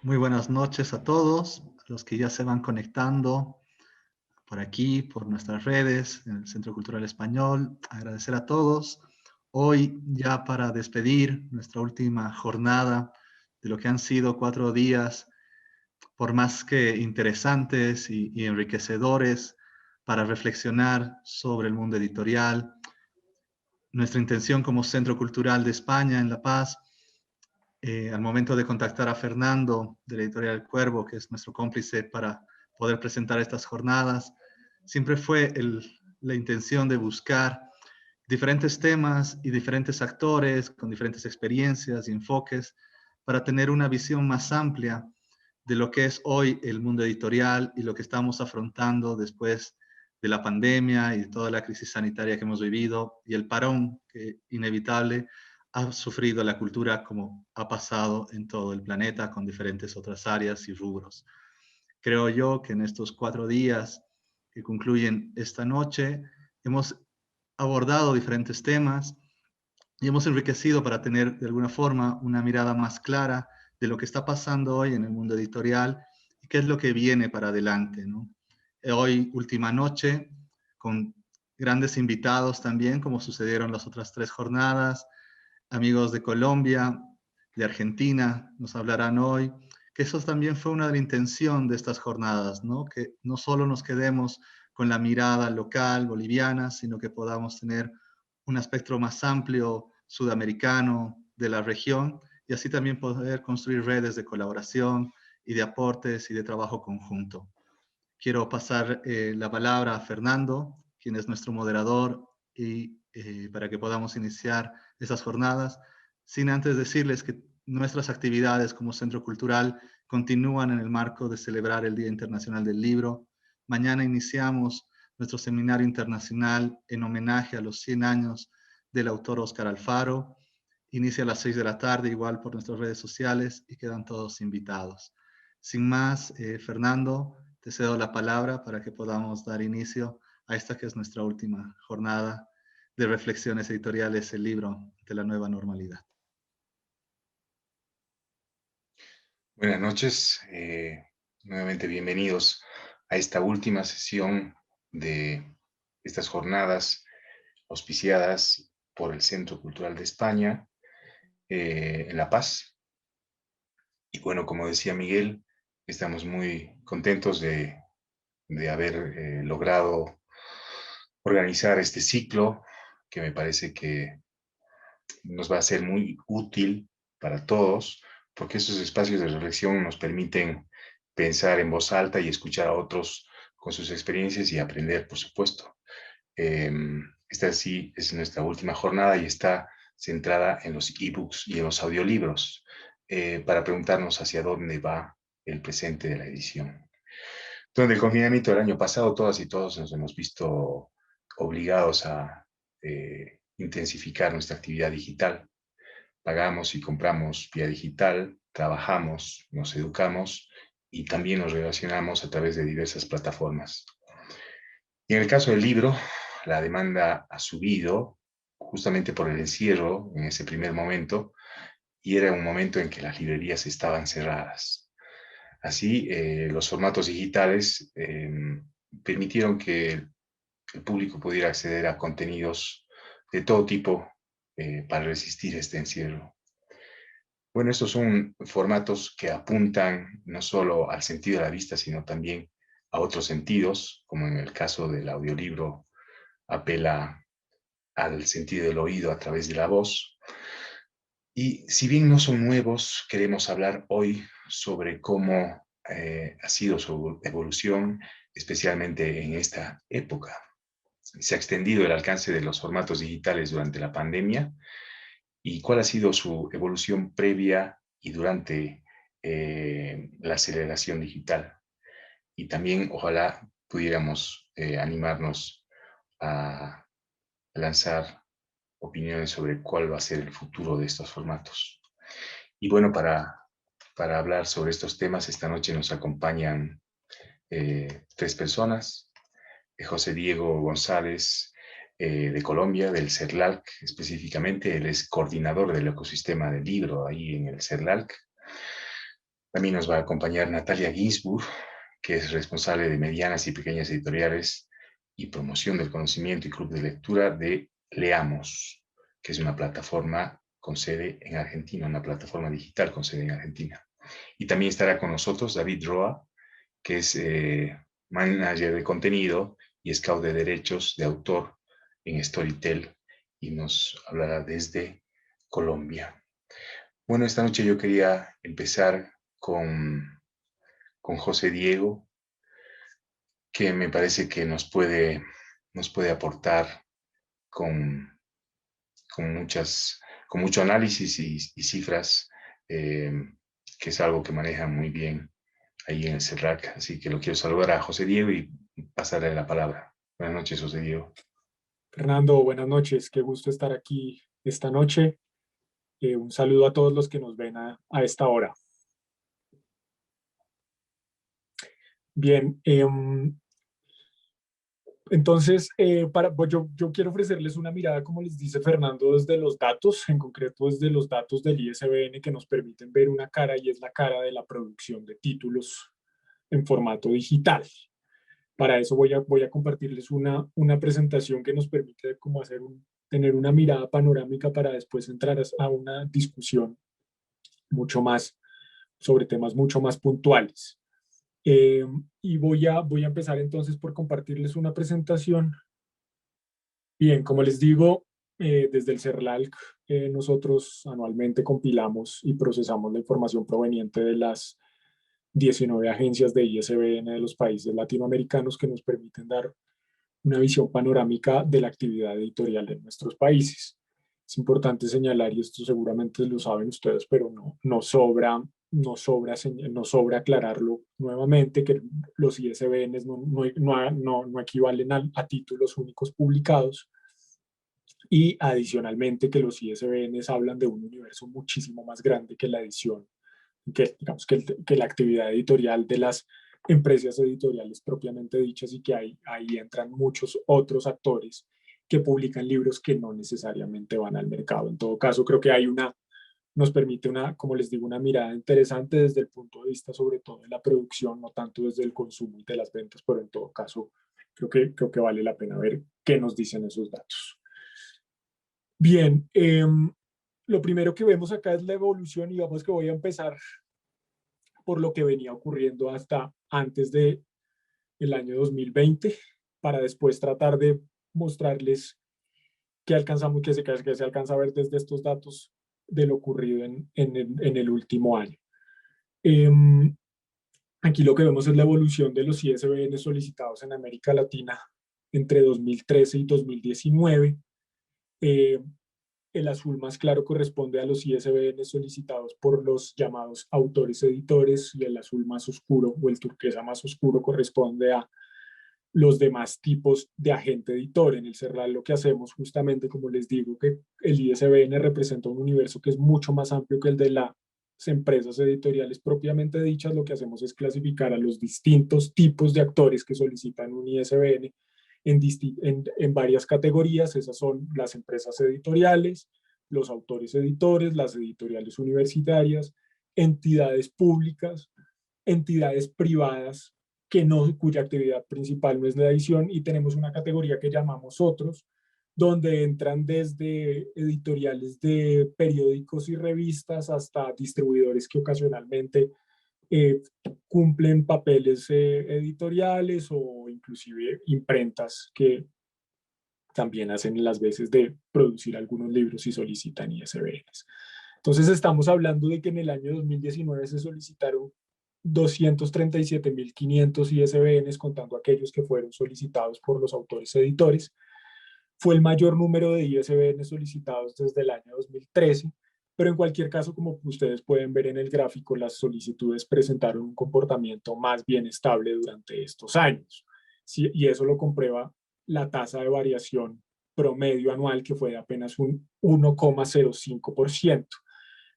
Muy buenas noches a todos, a los que ya se van conectando por aquí, por nuestras redes, en el Centro Cultural Español. Agradecer a todos. Hoy, ya para despedir nuestra última jornada de lo que han sido 4 días, por más que interesantes y enriquecedores, para reflexionar sobre el mundo editorial. Nuestra intención como Centro Cultural de España en La Paz, al momento de contactar a Fernando de la editorial El Cuervo, que es nuestro cómplice para poder presentar estas jornadas, siempre fue la intención de buscar diferentes temas y diferentes actores con diferentes experiencias y enfoques para tener una visión más amplia de lo que es hoy el mundo editorial y lo que estamos afrontando después de la pandemia y de toda la crisis sanitaria que hemos vivido y el parón que inevitable ha sufrido la cultura como ha pasado en todo el planeta con diferentes otras áreas y rubros. Creo yo que en estos 4 días que concluyen esta noche hemos abordado diferentes temas y hemos enriquecido para tener de alguna forma una mirada más clara de lo que está pasando hoy en el mundo editorial y qué es lo que viene para adelante, ¿no? Hoy, última noche, con grandes invitados también, como sucedieron las otras 3 jornadas, amigos de Colombia, de Argentina, nos hablarán hoy, que eso también fue una de las intenciones de estas jornadas, ¿no? Que no solo nos quedemos con la mirada local, boliviana, sino que podamos tener un espectro más amplio sudamericano de la región y así también poder construir redes de colaboración y de aportes y de trabajo conjunto. Quiero pasar la palabra a Fernando, quien es nuestro moderador, y para que podamos iniciar esas jornadas, sin antes decirles que nuestras actividades como Centro Cultural continúan en el marco de celebrar el Día Internacional del Libro. Mañana iniciamos nuestro seminario internacional en homenaje a los 100 años del autor Óscar Alfaro. Inicia a las 6 de la tarde, igual por nuestras redes sociales, y quedan todos invitados. Sin más, Fernando, te cedo la palabra para que podamos dar inicio a esta que es nuestra última jornada de reflexiones editoriales, el libro de la nueva normalidad. Buenas noches, nuevamente bienvenidos a esta última sesión de estas jornadas auspiciadas por el Centro Cultural de España en La Paz. Y bueno, como decía Miguel, estamos muy contentos de haber logrado organizar este ciclo que me parece que nos va a ser muy útil para todos, porque esos espacios de reflexión nos permiten pensar en voz alta y escuchar a otros con sus experiencias y aprender, por supuesto. Eh, Esta sí es nuestra última jornada y está centrada en los ebooks y en los audiolibros, para preguntarnos hacia dónde va el presente de la edición. Durante el confinamiento del año pasado, todas y todos nos hemos visto obligados a intensificar nuestra actividad digital. Pagamos y compramos vía digital, trabajamos, nos educamos y también nos relacionamos a través de diversas plataformas. Y en el caso del libro, la demanda ha subido justamente por el encierro en ese primer momento, y era un momento en que las librerías estaban cerradas. Así, los formatos digitales permitieron que el público pudiera acceder a contenidos de todo tipo para resistir este encierro. Bueno, estos son formatos que apuntan no solo al sentido de la vista, sino también a otros sentidos, como en el caso del audiolibro, apela al sentido del oído a través de la voz. Y si bien no son nuevos, queremos hablar hoy sobre cómo ha sido su evolución, especialmente en esta época. Se ha extendido el alcance de los formatos digitales durante la pandemia, y cuál ha sido su evolución previa y durante la aceleración digital. Y también ojalá pudiéramos animarnos a lanzar opiniones sobre cuál va a ser el futuro de estos formatos. Y bueno, para hablar sobre estos temas, esta noche nos acompañan 3 personas. José Diego González, de Colombia, del CERLALC específicamente. Él es coordinador del ecosistema del libro ahí en el CERLALC. También nos va a acompañar Natalia Ginsburg, que es responsable de medianas y pequeñas editoriales y promoción del conocimiento y club de lectura de Leamos, que es una plataforma con sede en Argentina, una plataforma digital con sede en Argentina. Y también estará con nosotros David Roa, que es manager de contenido y scout de derechos de autor en Storytel, y nos hablará desde Colombia. Bueno, esta noche yo quería empezar con José Diego, que me parece que nos puede aportar con, con mucho análisis y cifras, eh, que es algo que maneja muy bien ahí en el CERRAC. Así que lo quiero saludar a José Diego y pasarle la palabra. Buenas noches, José Diego. Fernando, buenas noches. Qué gusto estar aquí esta noche. Un saludo a todos los que nos ven a esta hora. Bien, entonces, pues yo quiero ofrecerles una mirada, como les dice Fernando, desde los datos, en concreto desde los datos del ISBN que nos permiten ver una cara, y es la cara de la producción de títulos en formato digital. Para eso voy a compartirles una presentación que nos permite como tener una mirada panorámica para después entrar a una discusión mucho más sobre temas mucho más puntuales. Y voy a empezar entonces por compartirles una presentación. Bien, como les digo, desde el CERLALC nosotros anualmente compilamos y procesamos la información proveniente de las 19 agencias de ISBN de los países latinoamericanos que nos permiten dar una visión panorámica de la actividad editorial de nuestros países. Es importante señalar, y esto seguramente lo saben ustedes, pero no sobra aclararlo nuevamente, que los ISBNs no equivalen a títulos únicos publicados, y adicionalmente que los ISBNs hablan de un universo muchísimo más grande que la edición, digamos que la actividad editorial de las empresas editoriales propiamente dichas, y que ahí entran muchos otros actores que publican libros que no necesariamente van al mercado. En todo caso, creo que nos permite como les digo, una mirada interesante desde el punto de vista sobre todo de la producción, no tanto desde el consumo y de las ventas, pero en todo caso creo que vale la pena ver qué nos dicen esos datos. Bien, lo primero que vemos acá es la evolución, y vamos que voy a empezar por lo que venía ocurriendo hasta antes del año 2020, para después tratar de mostrarles qué alcanzamos, que se alcanza a ver desde estos datos de lo ocurrido en el último año. Aquí lo que vemos es la evolución de los ISBN solicitados en América Latina entre 2013 y 2019. El azul más claro corresponde a los ISBN solicitados por los llamados autores editores, y el azul más oscuro o el turquesa más oscuro corresponde a los demás tipos de agente editor. En el CERLAL lo que hacemos justamente, como les digo, que el ISBN representa un universo que es mucho más amplio que el de las empresas editoriales propiamente dichas. Lo que hacemos es clasificar a los distintos tipos de actores que solicitan un ISBN en varias categorías. Esas son las empresas editoriales, los autores editores, las editoriales universitarias, entidades públicas, entidades privadas cuya actividad principal no es la edición, y tenemos una categoría que llamamos otros, donde entran desde editoriales de periódicos y revistas hasta distribuidores que ocasionalmente cumplen papeles editoriales, o inclusive imprentas que también hacen las veces de producir algunos libros y solicitan ISBNs. Entonces estamos hablando de que en el año 2019 se solicitaron 237.500 ISBNs, contando aquellos que fueron solicitados por los autores editores. Fue el mayor número de ISBNs solicitados desde el año 2013, pero en cualquier caso, como ustedes pueden ver en el gráfico, las solicitudes presentaron un comportamiento más bien estable durante estos años. Sí, y eso lo comprueba la tasa de variación promedio anual, que fue de apenas un 1,05%.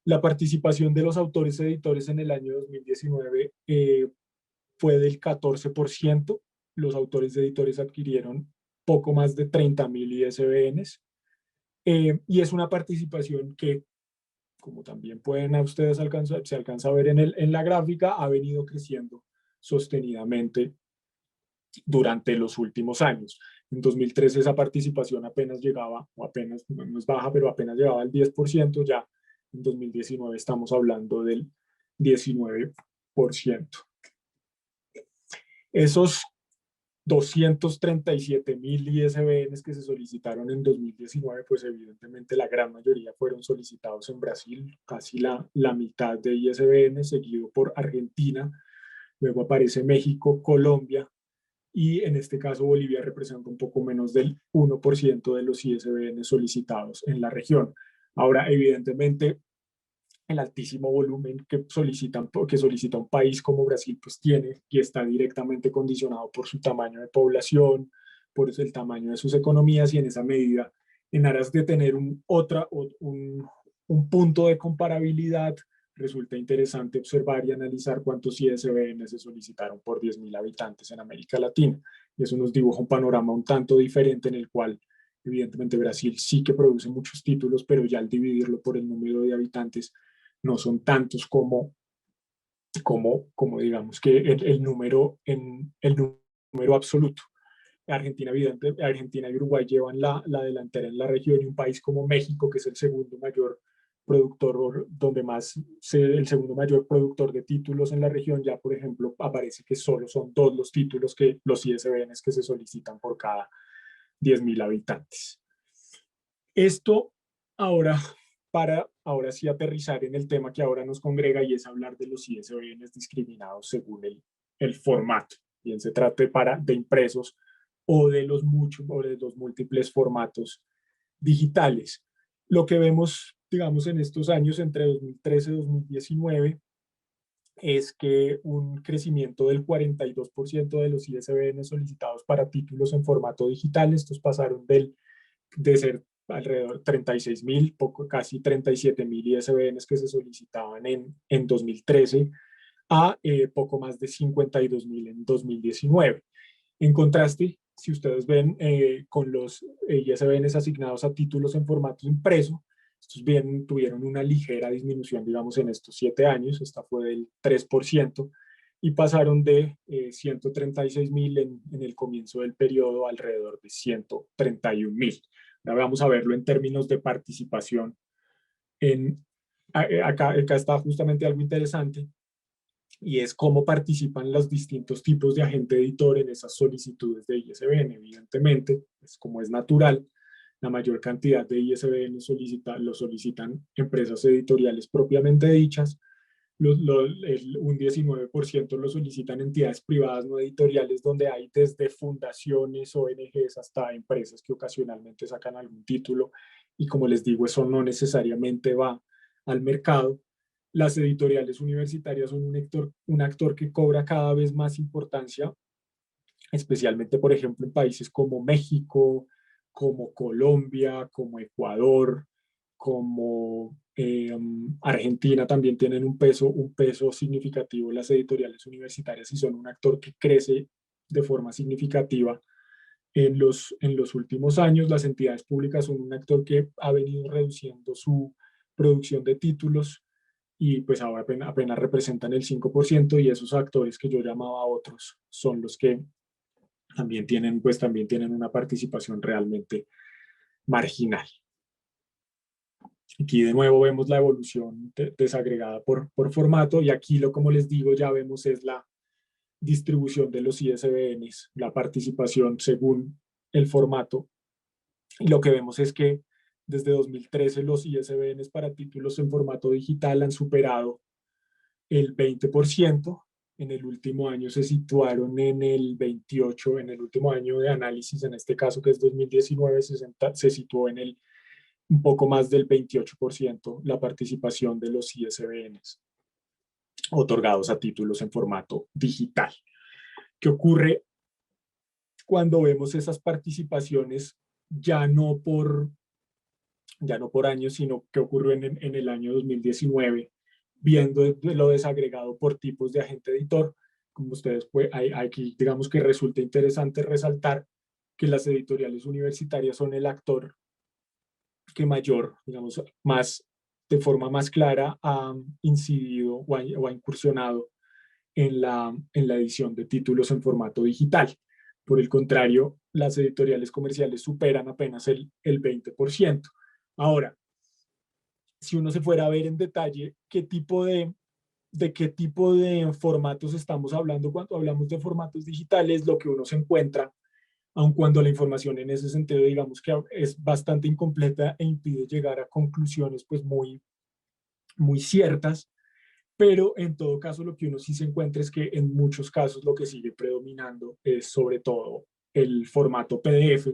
La participación de los autores editores en el año 2019 fue del 14%. Los autores editores adquirieron poco más de 30.000 ISBNs, y es una participación que como también pueden ustedes se alcanza a ver en la gráfica, ha venido creciendo sostenidamente durante los últimos años. En 2013 esa participación apenas llegaba, o apenas, no es baja, pero apenas llegaba al 10%, ya en 2019 estamos hablando del 19%. Esos 237.000 ISBNs que se solicitaron en 2019, pues evidentemente la gran mayoría fueron solicitados en Brasil, casi la mitad de ISBN, seguido por Argentina, luego aparece México, Colombia, y en este caso Bolivia representa un poco menos del 1% de los ISBN solicitados en la región. Ahora, evidentemente, el altísimo volumen que solicita un país como Brasil, pues tiene y está directamente condicionado por su tamaño de población, por el tamaño de sus economías, y en esa medida, en aras de tener un punto de comparabilidad, resulta interesante observar y analizar cuántos ISBN se solicitaron por 10.000 habitantes en América Latina. Y eso nos dibuja un panorama un tanto diferente, en el cual evidentemente Brasil sí que produce muchos títulos, pero ya al dividirlo por el número de habitantes no son tantos como digamos que el número absoluto. Argentina y Uruguay llevan la delantera en la región, y un país como México, que es el segundo mayor productor, el segundo mayor productor de títulos en la región, ya por ejemplo aparece que solo son 2 los títulos, los ISBNs que se solicitan por cada 10.000 habitantes. Esto ahora, para ahora sí aterrizar en el tema que ahora nos congrega, y es hablar de los ISBNs discriminados según el formato, bien se trate de impresos o de los múltiples formatos digitales. Lo que vemos, digamos, en estos años, entre 2013 y 2019, es que un crecimiento del 42% de los ISBN solicitados para títulos en formato digital. Estos pasaron de ser alrededor de 36.000, casi 37.000 ISBNs que se solicitaban en 2013, a poco más de 52.000 en 2019. En contraste, si ustedes ven con los ISBNs asignados a títulos en formato impreso, estos bien tuvieron una ligera disminución, digamos, en estos 7 años. Esta fue del 3%, y pasaron de 136.000 en el comienzo del periodo alrededor de 131.000. Ahora vamos a verlo en términos de participación. Acá está justamente algo interesante, y es cómo participan los distintos tipos de agente editor en esas solicitudes de ISBN. Evidentemente, pues como es natural, la mayor cantidad de ISBN lo solicitan empresas editoriales propiamente dichas. Un 19% lo solicitan entidades privadas no editoriales, donde hay desde fundaciones, ONGs, hasta empresas que ocasionalmente sacan algún título, y como les digo, eso no necesariamente va al mercado. Las editoriales universitarias son un actor que cobra cada vez más importancia, especialmente, por ejemplo, en países como México, como Colombia, como Ecuador, como Argentina. También tienen un peso significativo las editoriales universitarias, y son un actor que crece de forma significativa en los últimos años. Las entidades públicas son un actor que ha venido reduciendo su producción de títulos, y pues ahora apenas representan el 5%, y esos actores que yo llamaba otros son los que también tienen una participación realmente marginal. Aquí de nuevo vemos la evolución desagregada por formato, y aquí como les digo, ya vemos es la distribución de los ISBNs, la participación según el formato. Y lo que vemos es que desde 2013 los ISBNs para títulos en formato digital han superado el 20%. En el último año se situaron en el 28%, en el último año de análisis, en este caso que es 2019, se situó en un poco más del 28% la participación de los ISBNs otorgados a títulos en formato digital. ¿Qué ocurre cuando vemos esas participaciones ya no por años, sino que ocurrió en el año 2019, viendo lo desagregado por tipos de agente editor? Como ustedes aquí digamos que resulta interesante resaltar que las editoriales universitarias son el actor que mayor, digamos, más de forma más clara ha incidido o ha incursionado en la edición de títulos en formato digital. Por el contrario, las editoriales comerciales superan apenas el 20%. Ahora, si uno se fuera a ver en detalle de qué tipo de formatos estamos hablando cuando hablamos de formatos digitales, lo que uno se encuentra, aun cuando la información en ese sentido, digamos que es bastante incompleta e impide llegar a conclusiones pues muy, muy ciertas, pero en todo caso lo que uno sí se encuentra es que en muchos casos lo que sigue predominando es sobre todo el formato PDF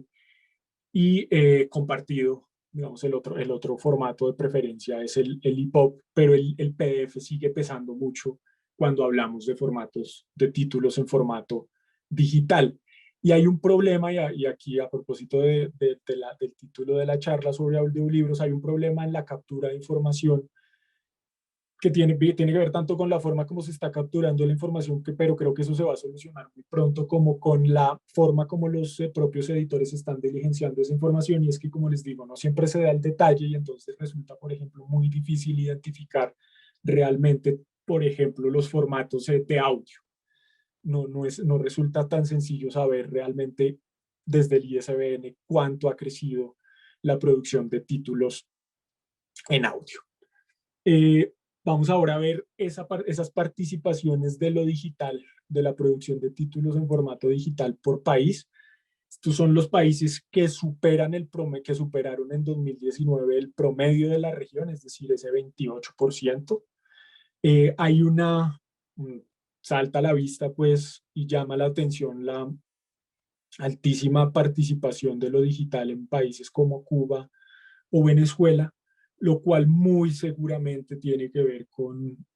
y compartido, digamos, el otro formato de preferencia es el EPUB, pero el PDF sigue pesando mucho cuando hablamos de formatos, de títulos en formato digital. Y hay un problema, y aquí a propósito del título de la charla sobre audiolibros, hay un problema en la captura de información que tiene que ver tanto con la forma como se está capturando la información, pero creo que eso se va a solucionar muy pronto, como con la forma como los propios editores están diligenciando esa información. Y es que, como les digo, no siempre se da el detalle y entonces resulta, por ejemplo, muy difícil identificar realmente, por ejemplo, los formatos de audio. No resulta tan sencillo saber realmente desde el ISBN cuánto ha crecido la producción de títulos en audio. Vamos ahora a ver esas participaciones de lo digital, de la producción de títulos en formato digital por país. Estos son los países que superaron en 2019 el promedio de la región, es decir, ese 28%. Hay salta a la vista pues y llama la atención la altísima participación de lo digital en países como Cuba o Venezuela, lo cual muy seguramente tiene que ver con,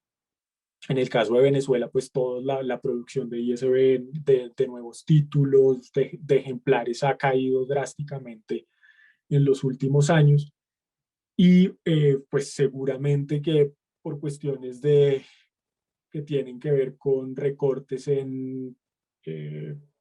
en el caso de Venezuela, pues toda la producción de ISBN, de nuevos títulos, de ejemplares ha caído drásticamente en los últimos años. Y pues seguramente que por cuestiones que tienen que ver con recortes en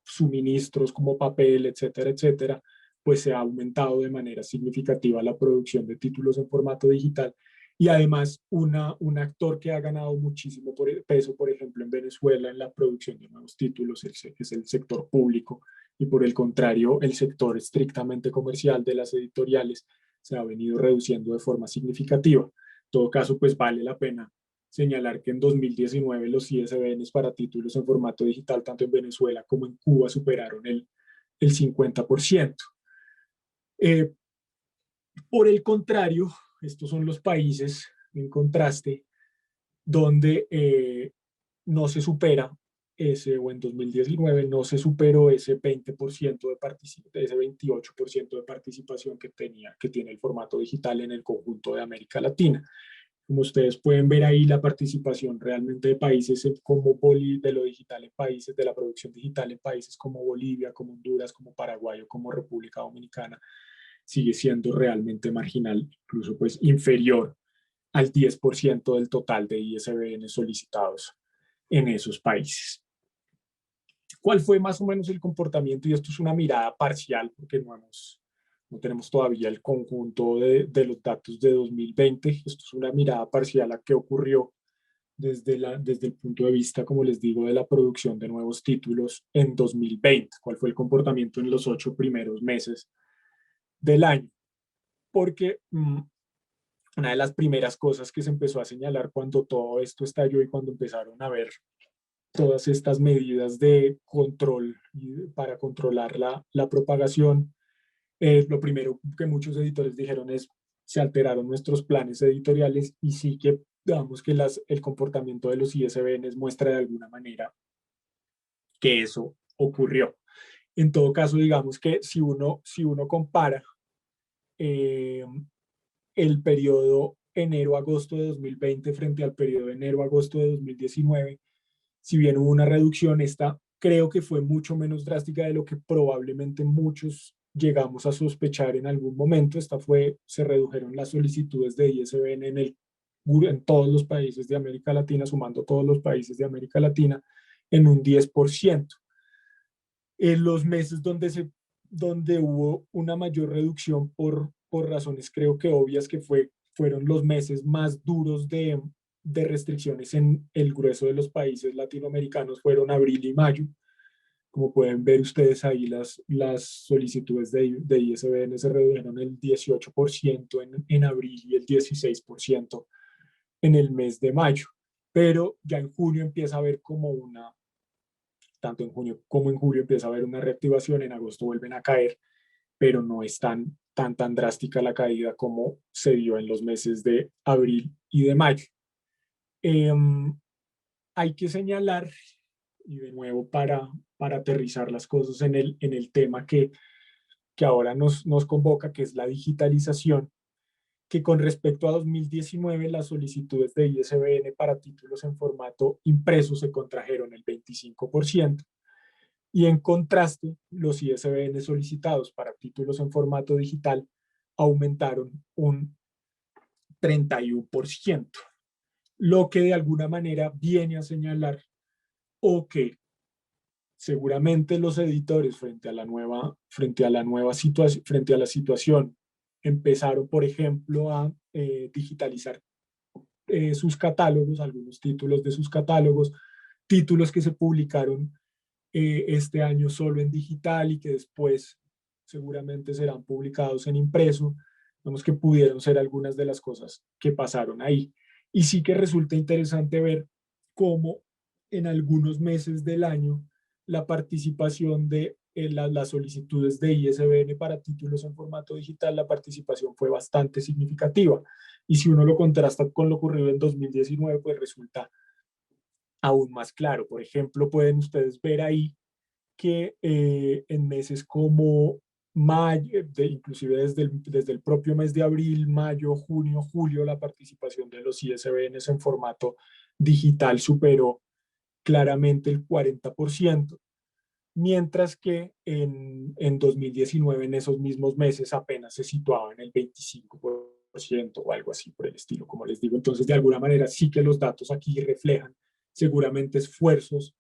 suministros como papel, etcétera, etcétera, pues se ha aumentado de manera significativa la producción de títulos en formato digital. Y además, un actor que ha ganado muchísimo peso, por ejemplo, en Venezuela, en la producción de nuevos títulos, es el sector público. Y por el contrario, el sector estrictamente comercial de las editoriales se ha venido reduciendo de forma significativa. En todo caso, pues vale la pena señalar que en 2019 los ISBNs para títulos en formato digital, tanto en Venezuela como en Cuba, superaron el 50%. Por el contrario, estos son los países, en contraste, donde no se supera o en 2019 no se superó ese 20% ese 28% de participación que tiene el formato digital en el conjunto de América Latina. Como ustedes pueden ver ahí, la participación realmente de países como de lo digital en países, de la producción digital en países como Bolivia, como Honduras, como Paraguay o como República Dominicana, sigue siendo realmente marginal, incluso pues inferior al 10% del total de ISBN solicitados en esos países. ¿Cuál fue más o menos el comportamiento? Y esto es una mirada parcial porque no tenemos todavía el conjunto de los datos de 2020. Esto es una mirada parcial a qué ocurrió desde el punto de vista, como les digo, de la producción de nuevos títulos en 2020. ¿Cuál fue el comportamiento en los 8 primeros meses del año? Porque una de las primeras cosas que se empezó a señalar cuando todo esto estalló y cuando empezaron a ver todas estas medidas de control para controlar la propagación, lo primero que muchos editores dijeron es: se alteraron nuestros planes editoriales. Y sí que, digamos que el comportamiento de los ISBNs muestra de alguna manera que eso ocurrió. En todo caso, digamos que si uno compara el periodo enero-agosto de 2020 frente al periodo enero-agosto de 2019, si bien hubo una reducción, esta creo que fue mucho menos drástica de lo que probablemente muchos llegamos a sospechar en algún momento. Se redujeron las solicitudes de ISBN en todos los países de América Latina, sumando todos los países de América Latina, en un 10%. En los meses donde hubo una mayor reducción por razones creo que obvias, que fue fueron los meses más duros de restricciones en el grueso de los países latinoamericanos, fueron abril y mayo. Como pueden ver ustedes ahí, las solicitudes de ISBN se redujeron el 18% en abril y el 16% en el mes de mayo. Pero ya en junio empieza a haber tanto en junio como en julio empieza a haber una reactivación, en agosto vuelven a caer, pero no es tan drástica la caída como se dio en los meses de abril y de mayo. Hay que señalar, y de nuevo para aterrizar las cosas en el tema que ahora nos convoca, que es la digitalización, que con respecto a 2019 las solicitudes de ISBN para títulos en formato impreso se contrajeron el 25%, y en contraste los ISBN solicitados para títulos en formato digital aumentaron un 31%, lo que de alguna manera viene a señalar o que seguramente los editores frente a la situación empezaron, por ejemplo, a digitalizar sus catálogos, algunos títulos de sus catálogos, títulos que se publicaron este año solo en digital y que después seguramente serán publicados en impreso. Vemos que pudieron ser algunas de las cosas que pasaron ahí. Y sí que resulta interesante ver cómo en algunos meses del año la participación de las solicitudes de ISBN para títulos en formato digital, la participación fue bastante significativa. Y si uno lo contrasta con lo ocurrido en 2019, pues resulta aún más claro. Por ejemplo, pueden ustedes ver ahí que en meses como mayo, inclusive desde el propio mes de abril, mayo, junio, julio, la participación de los ISBNs en formato digital superó claramente el 40%, mientras que en 2019, en esos mismos meses, apenas se situaba en el 25% o algo así por el estilo, como les digo. Entonces, de alguna manera, sí que los datos aquí reflejan seguramente esfuerzos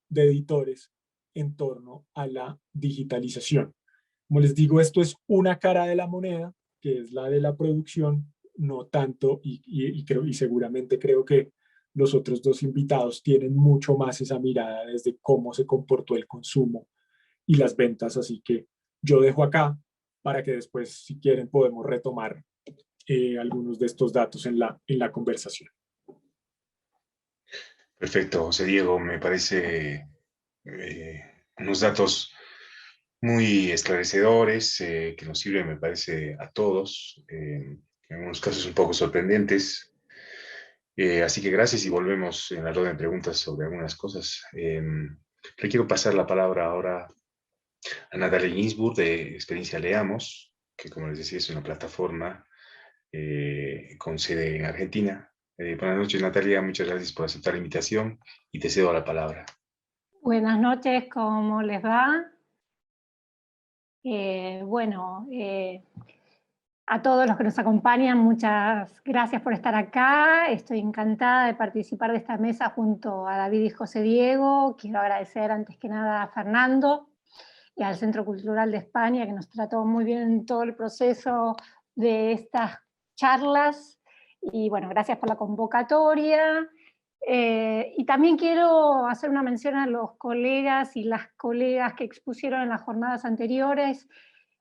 de editores en torno a la digitalización. Como les digo, esto es una cara de la moneda, que es la de la producción, no tanto, y seguramente creo que los otros dos invitados tienen mucho más esa mirada desde cómo se comportó el consumo y las ventas, así que yo dejo acá para que después, si quieren, podemos retomar algunos de estos datos en la conversación. Perfecto, José Diego, me parece unos datos muy esclarecedores que nos sirven, me parece, a todos, en algunos casos un poco sorprendentes. Así que gracias y volvemos en la ronda de preguntas sobre algunas cosas. Le quiero pasar la palabra ahora a Natalia Ginsburg de Experiencia Leamos, que como les decía es una plataforma con sede en Argentina. Buenas noches, Natalia, muchas gracias por aceptar la invitación y te cedo la palabra. Buenas noches, ¿cómo les va? A todos los que nos acompañan, muchas gracias por estar acá. Estoy encantada de participar de esta mesa junto a David y José Diego. Quiero agradecer antes que nada a Fernando y al Centro Cultural de España, que nos trató muy bien en todo el proceso de estas charlas. Y bueno, gracias por la convocatoria. Y también quiero hacer una mención a los colegas y las colegas que expusieron en las jornadas anteriores,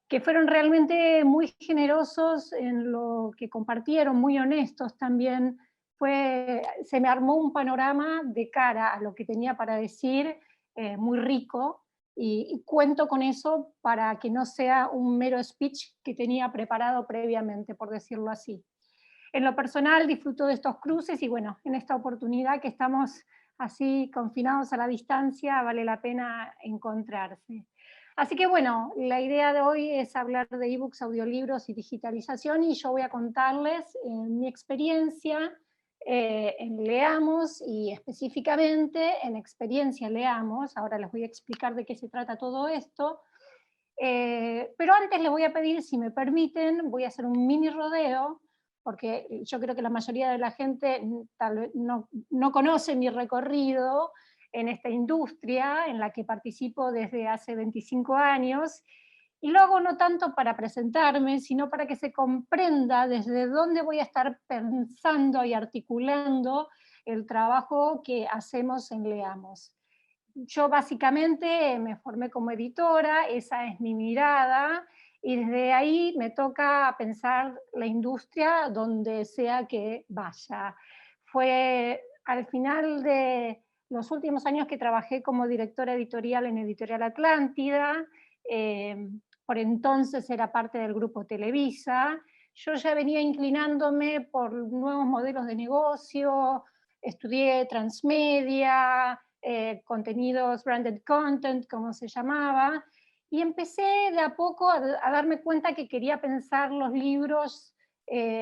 que fueron realmente muy generosos en lo que compartieron, muy honestos también. Se me armó un panorama de cara a lo que tenía para decir, muy rico, y cuento con eso para que no sea un mero speech que tenía preparado previamente, por decirlo así. En lo personal disfruto de estos cruces y bueno, en esta oportunidad que estamos así confinados a la distancia, vale la pena encontrarse. Así que bueno, la idea de hoy es hablar de ebooks, audiolibros y digitalización, y yo voy a contarles mi experiencia en Leamos, y específicamente en Experiencia Leamos. Ahora les voy a explicar de qué se trata todo esto. Pero antes les voy a pedir, si me permiten, voy a hacer un mini rodeo, porque yo creo que la mayoría de la gente tal vez no conoce mi recorrido en esta industria en la que participo desde hace 25 años, Y lo hago no tanto para presentarme, sino para que se comprenda desde dónde voy a estar pensando y articulando el trabajo que hacemos en Leamos. Yo básicamente me formé como editora, esa es mi mirada, y desde ahí me toca pensar la industria donde sea que vaya. Fue al final de los últimos años que trabajé como directora editorial en Editorial Atlántida, por entonces era parte del grupo Televisa. Yo ya venía inclinándome por nuevos modelos de negocio, estudié transmedia, contenidos, branded content, como se llamaba, y empecé de a poco a darme cuenta que quería pensar los libros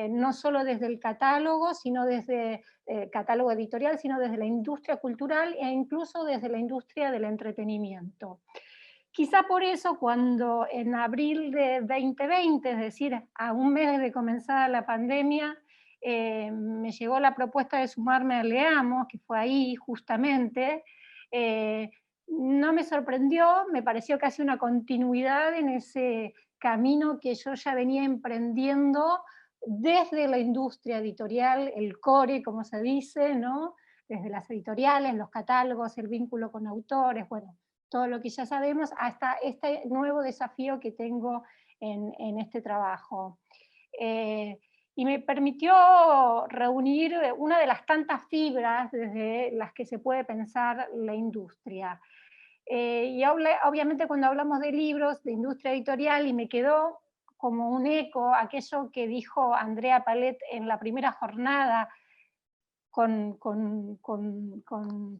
no solo desde el catálogo, sino desde el catálogo editorial, sino desde la industria cultural e incluso desde la industria del entretenimiento. Quizá por eso cuando en abril de 2020, es decir, a un mes de comenzar la pandemia, me llegó la propuesta de sumarme a Leamos, que fue ahí justamente, no me sorprendió, me pareció casi una continuidad en ese camino que yo ya venía emprendiendo desde la industria editorial, el core, como se dice, ¿no? Desde las editoriales, los catálogos, el vínculo con autores, bueno, todo lo que ya sabemos, hasta este nuevo desafío que tengo en este trabajo. Y me permitió reunir una de las tantas fibras desde las que se puede pensar la industria. Y obviamente cuando hablamos de libros, de industria editorial, y me quedó como un eco aquello que dijo Andrea Palet en la primera jornada, con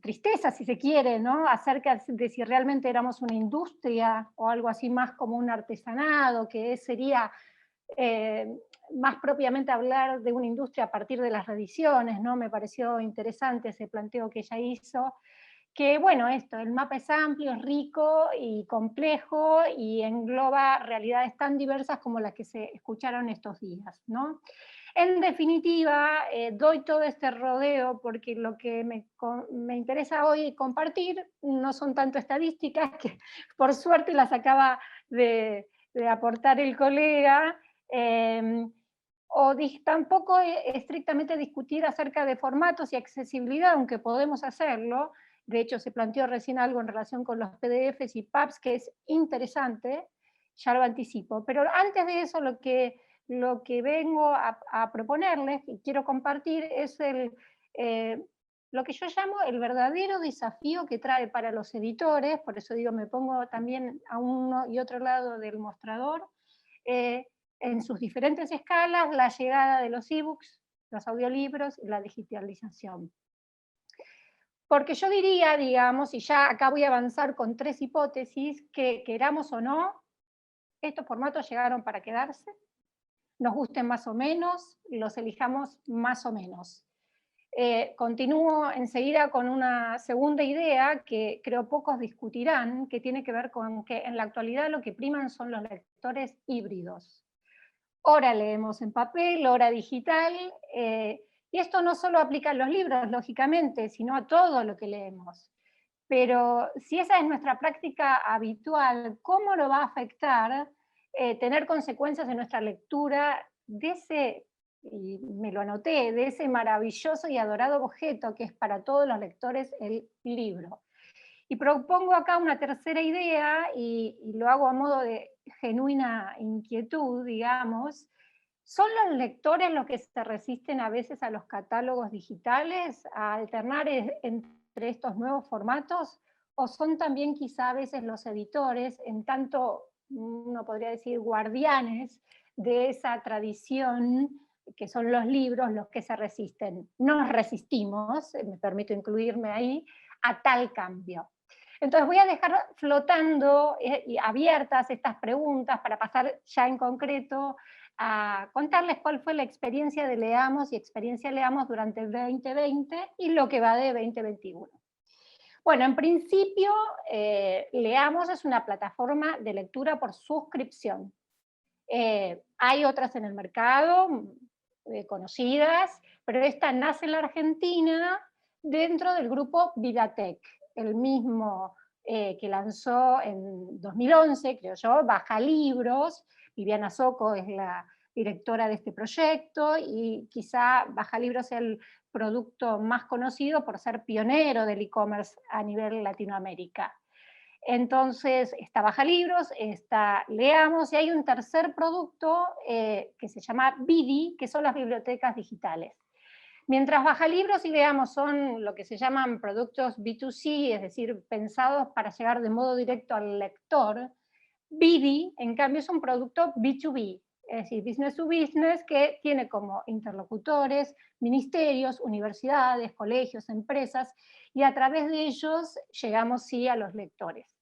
tristeza, si se quiere, ¿no? Acerca de si realmente éramos una industria o algo así más como un artesanado, que sería más propiamente hablar de una industria a partir de las reediciones, ¿no? Me pareció interesante ese planteo que ella hizo, que bueno, el mapa es amplio, es rico y complejo y engloba realidades tan diversas como las que se escucharon estos días, ¿no? En definitiva, doy todo este rodeo porque lo que me interesa hoy compartir no son tanto estadísticas, que por suerte las acaba de aportar el colega, o tampoco estrictamente discutir acerca de formatos y accesibilidad, aunque podemos hacerlo. De hecho, se planteó recién algo en relación con los PDFs y PABs, que es interesante, ya lo anticipo. Pero antes de eso, lo que vengo a proponerles y quiero compartir es lo que yo llamo el verdadero desafío que trae para los editores, por eso digo, me pongo también a uno y otro lado del mostrador, en sus diferentes escalas, la llegada de los ebooks, los audiolibros y la digitalización. Porque yo diría, digamos, y ya acá voy a avanzar con 3 hipótesis, que queramos o no, estos formatos llegaron para quedarse, nos gusten más o menos, los elijamos más o menos. Continúo enseguida con una segunda idea que creo pocos discutirán, que tiene que ver con que en la actualidad lo que priman son los lectores híbridos. Ora leemos en papel, ora digital, y esto no solo aplica a los libros, lógicamente, sino a todo lo que leemos. Pero si esa es nuestra práctica habitual, ¿cómo lo va a afectar tener consecuencias en nuestra lectura de ese, y me lo anoté, de ese maravilloso y adorado objeto que es para todos los lectores el libro? Y propongo acá una tercera idea, y lo hago a modo de genuina inquietud, digamos. ¿Son los lectores los que se resisten a veces a los catálogos digitales, a alternar entre estos nuevos formatos? ¿O son también quizá a veces los editores, en tanto, uno podría decir, guardianes de esa tradición que son los libros, los que se resisten? Nos resistimos, me permito incluirme ahí, a tal cambio. Entonces voy a dejar flotando y abiertas estas preguntas para pasar ya en concreto a contarles cuál fue la experiencia de Leamos y experiencia Leamos durante el 2020 y lo que va de 2021. Bueno, en principio, Leamos es una plataforma de lectura por suscripción. Hay otras en el mercado, conocidas, pero esta nace en la Argentina dentro del grupo Vidatech, el mismo que lanzó en 2011, creo yo, Baja Libros. Viviana Soco es la directora de este proyecto, y quizá Baja Libros sea el producto más conocido por ser pionero del e-commerce a nivel Latinoamérica. Entonces está Baja Libros, está Leamos, y hay un tercer producto que se llama Vidi, que son las bibliotecas digitales. Mientras Baja Libros y Leamos son lo que se llaman productos B2C, es decir, pensados para llegar de modo directo al lector, Vidi, en cambio, es un producto B2B, es decir, business to business, que tiene como interlocutores ministerios, universidades, colegios, empresas, y a través de ellos llegamos sí a los lectores.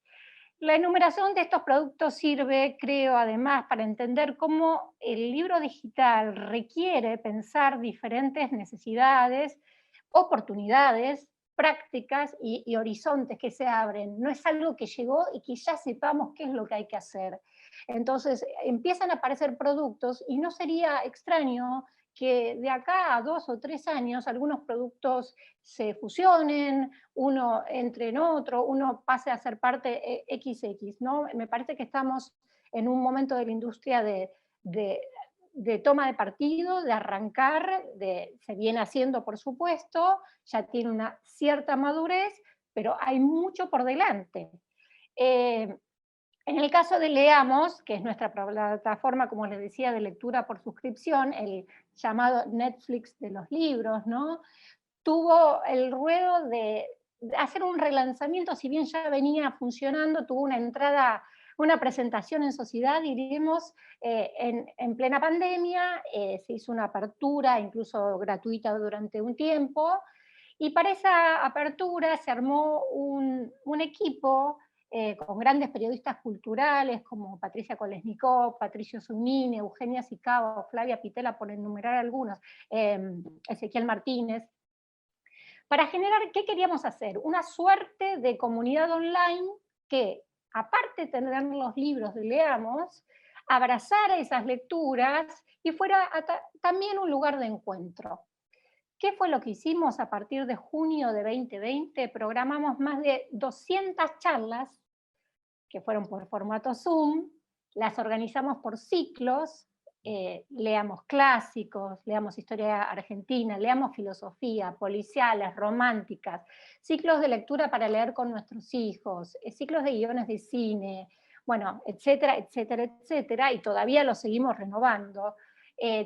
La enumeración de estos productos sirve, creo, además, para entender cómo el libro digital requiere pensar diferentes necesidades, oportunidades, prácticas y horizontes que se abren. No es algo que llegó y que ya sepamos qué es lo que hay que hacer. Entonces empiezan a aparecer productos, y no sería extraño que de acá a 2 o 3 años algunos productos se fusionen, uno entre en otro, uno pase a ser parte XX, ¿no? Me parece que estamos en un momento de la industria de toma de partido, de arrancar, se viene haciendo por supuesto, ya tiene una cierta madurez, pero hay mucho por delante. En el caso de Leamos, que es nuestra plataforma, como les decía, de lectura por suscripción, el llamado Netflix de los libros, ¿no? Tuvo el ruedo de hacer un relanzamiento, si bien ya venía funcionando, tuvo una entrada, una presentación en sociedad, diríamos, en plena pandemia, se hizo una apertura, incluso gratuita durante un tiempo, y para esa apertura se armó un equipo con grandes periodistas culturales como Patricia Kolesnikov, Patricio Zunini, Eugenia Sicabo, Flavia Pitela, por enumerar algunos, Ezequiel Martínez, para generar, ¿qué queríamos hacer? Una suerte de comunidad online que, aparte de tener los libros de Leamos, abrazara esas lecturas y fuera también un lugar de encuentro. ¿Qué fue lo que hicimos a partir de junio de 2020? Programamos más de 200 charlas, que fueron por formato Zoom, las organizamos por ciclos, leamos clásicos, leamos historia argentina, leamos filosofía, policiales, románticas, ciclos de lectura para leer con nuestros hijos, ciclos de guiones de cine, bueno, etcétera, etcétera, etcétera, y todavía los seguimos renovando.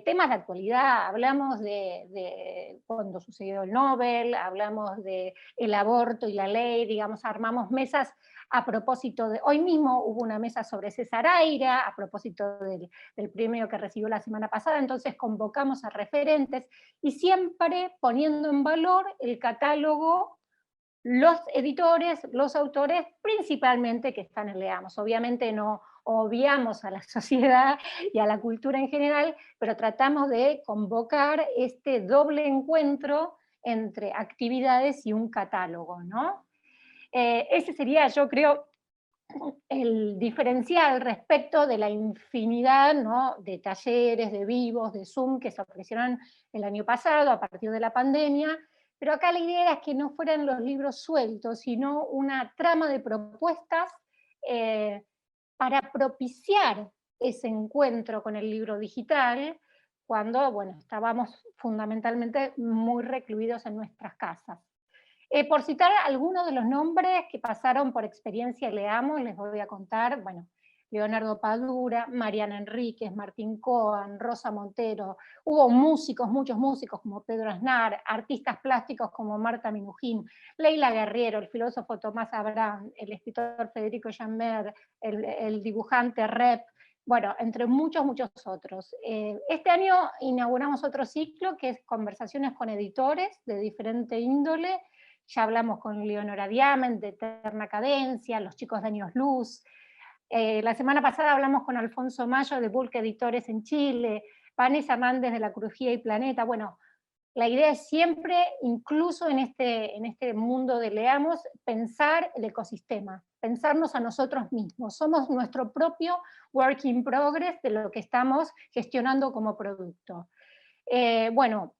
Temas de actualidad, hablamos de cuando sucedió el Nobel, hablamos del aborto y la ley, digamos, armamos mesas a propósito de, hoy mismo hubo una mesa sobre César Aira, a propósito del premio que recibió la semana pasada, entonces convocamos a referentes, y siempre poniendo en valor el catálogo, los editores, los autores, principalmente que están en Leamos. Obviamente no obviamos a la sociedad y a la cultura en general, pero tratamos de convocar este doble encuentro entre actividades y un catálogo, ¿no? Ese sería, yo creo, el diferencial respecto de la infinidad, ¿no?, de talleres, de vivos, de Zoom que se ofrecieron el año pasado a partir de la pandemia, pero acá la idea es que no fueran los libros sueltos, sino una trama de propuestas para propiciar ese encuentro con el libro digital, cuando, bueno, estábamos fundamentalmente muy recluidos en nuestras casas. Por citar algunos de los nombres que pasaron por experiencia Leamos, les voy a contar, bueno, Leonardo Padura, Mariana Enríquez, Martín Coan, Rosa Montero, hubo músicos, muchos músicos como Pedro Aznar, artistas plásticos como Marta Minujín, Leila Guerriero, el filósofo Tomás Abraham, el escritor Federico Jammer, el dibujante Rep, bueno, entre muchos, muchos otros. Este año inauguramos otro ciclo que es Conversaciones con editores de diferente índole. Ya hablamos con Leonora Diamant de Eterna Cadencia, Los chicos de Años Luz. La semana pasada hablamos con Alfonso Mayo de Bulk Editores en Chile, Vanessa Hernández de La Crujía y Planeta. Bueno, la idea es siempre, incluso en este mundo de Leamos, pensar el ecosistema, pensarnos a nosotros mismos. Somos nuestro propio work in progress de lo que estamos gestionando como producto. Bueno,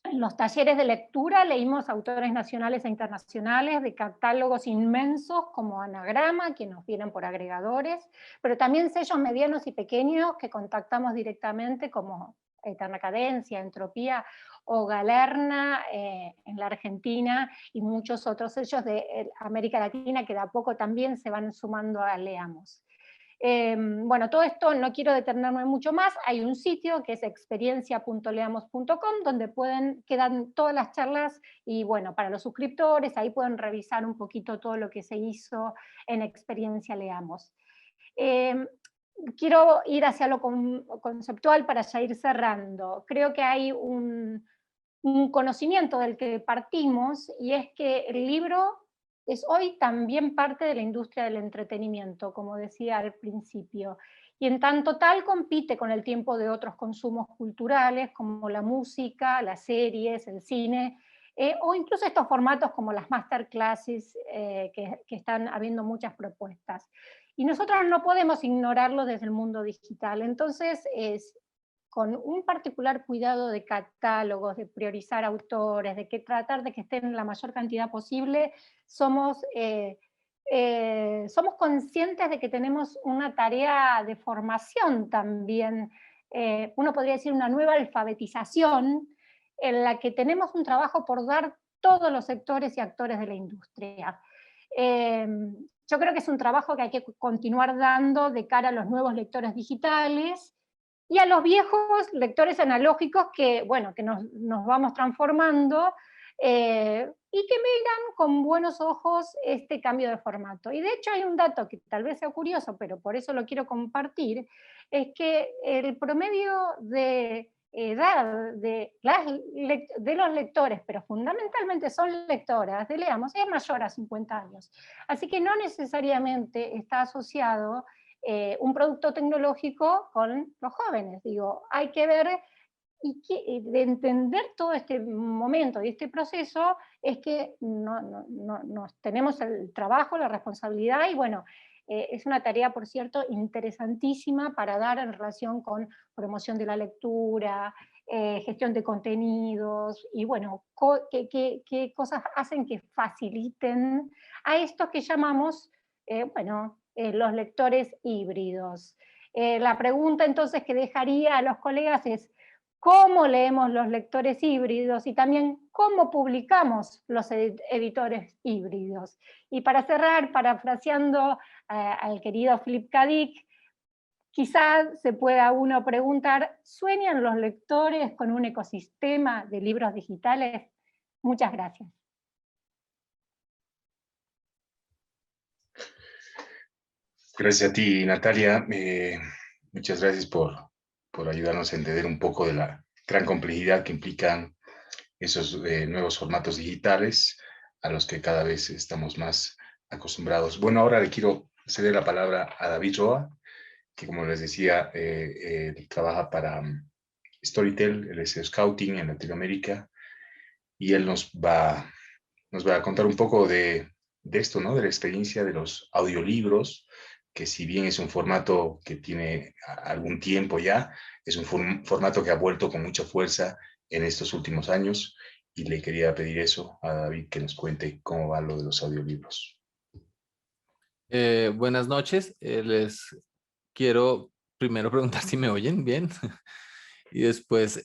En los talleres de lectura leímos autores nacionales e internacionales de catálogos inmensos como Anagrama, que nos vienen por agregadores, pero también sellos medianos y pequeños que contactamos directamente como Eterna Cadencia, Entropía o Galerna en la Argentina, y muchos otros sellos de América Latina que de a poco también se van sumando a Leamos. Bueno, todo esto no quiero detenerme mucho más. Hay un sitio que es experiencia.leamos.com donde quedan todas las charlas, y bueno, para los suscriptores ahí pueden revisar un poquito todo lo que se hizo en Experiencia Leamos. Quiero ir hacia lo conceptual para ya ir cerrando. Creo que hay un conocimiento del que partimos, y es que el libro es hoy también parte de la industria del entretenimiento, como decía al principio, y en tanto tal compite con el tiempo de otros consumos culturales como la música, las series, el cine, o incluso estos formatos como las masterclasses, que están habiendo muchas propuestas. Y nosotros no podemos ignorarlo desde el mundo digital. Entonces, con un particular cuidado de catálogos, de priorizar autores, de tratar de que estén en la mayor cantidad posible, somos conscientes de que tenemos una tarea de formación también, uno podría decir una nueva alfabetización, en la que tenemos un trabajo por dar todos los sectores y actores de la industria. Yo creo que es un trabajo que hay que continuar dando de cara a los nuevos lectores digitales, y a los viejos lectores analógicos que, bueno, que nos vamos transformando, y que miran con buenos ojos este cambio de formato. Y de hecho hay un dato que tal vez sea curioso, pero por eso lo quiero compartir, es que el promedio de edad de los lectores, pero fundamentalmente son lectoras de Leamos, es mayor a 50 años. Así que no necesariamente está asociado un producto tecnológico con los jóvenes. Digo, hay que ver, y de entender todo este momento y este proceso es que tenemos el trabajo, la responsabilidad, y bueno, es una tarea, por cierto, interesantísima para dar en relación con promoción de la lectura, gestión de contenidos, y bueno, qué cosas hacen que faciliten a estos que llamamos, los lectores híbridos. La pregunta entonces que dejaría a los colegas es: ¿cómo leemos los lectores híbridos? Y también, ¿cómo publicamos los editores híbridos? Y para cerrar, parafraseando al querido Philip K. Dick, quizás se pueda uno preguntar: ¿sueñan los lectores con un ecosistema de libros digitales? Muchas gracias. Gracias a ti, Natalia. Muchas gracias por ayudarnos a entender un poco de la gran complejidad que implican esos nuevos formatos digitales a los que cada vez estamos más acostumbrados. Bueno, ahora le quiero ceder la palabra a David Roa, que, como les decía, trabaja para Storytel, él es Scouting en Latinoamérica, y él nos va a contar un poco de esto, ¿no? De la experiencia de los audiolibros, que si bien es un formato que tiene algún tiempo ya, es un formato que ha vuelto con mucha fuerza en estos últimos años, y le quería pedir eso a David, que nos cuente cómo va lo de los audiolibros. Buenas noches, les quiero primero preguntar si me oyen bien y después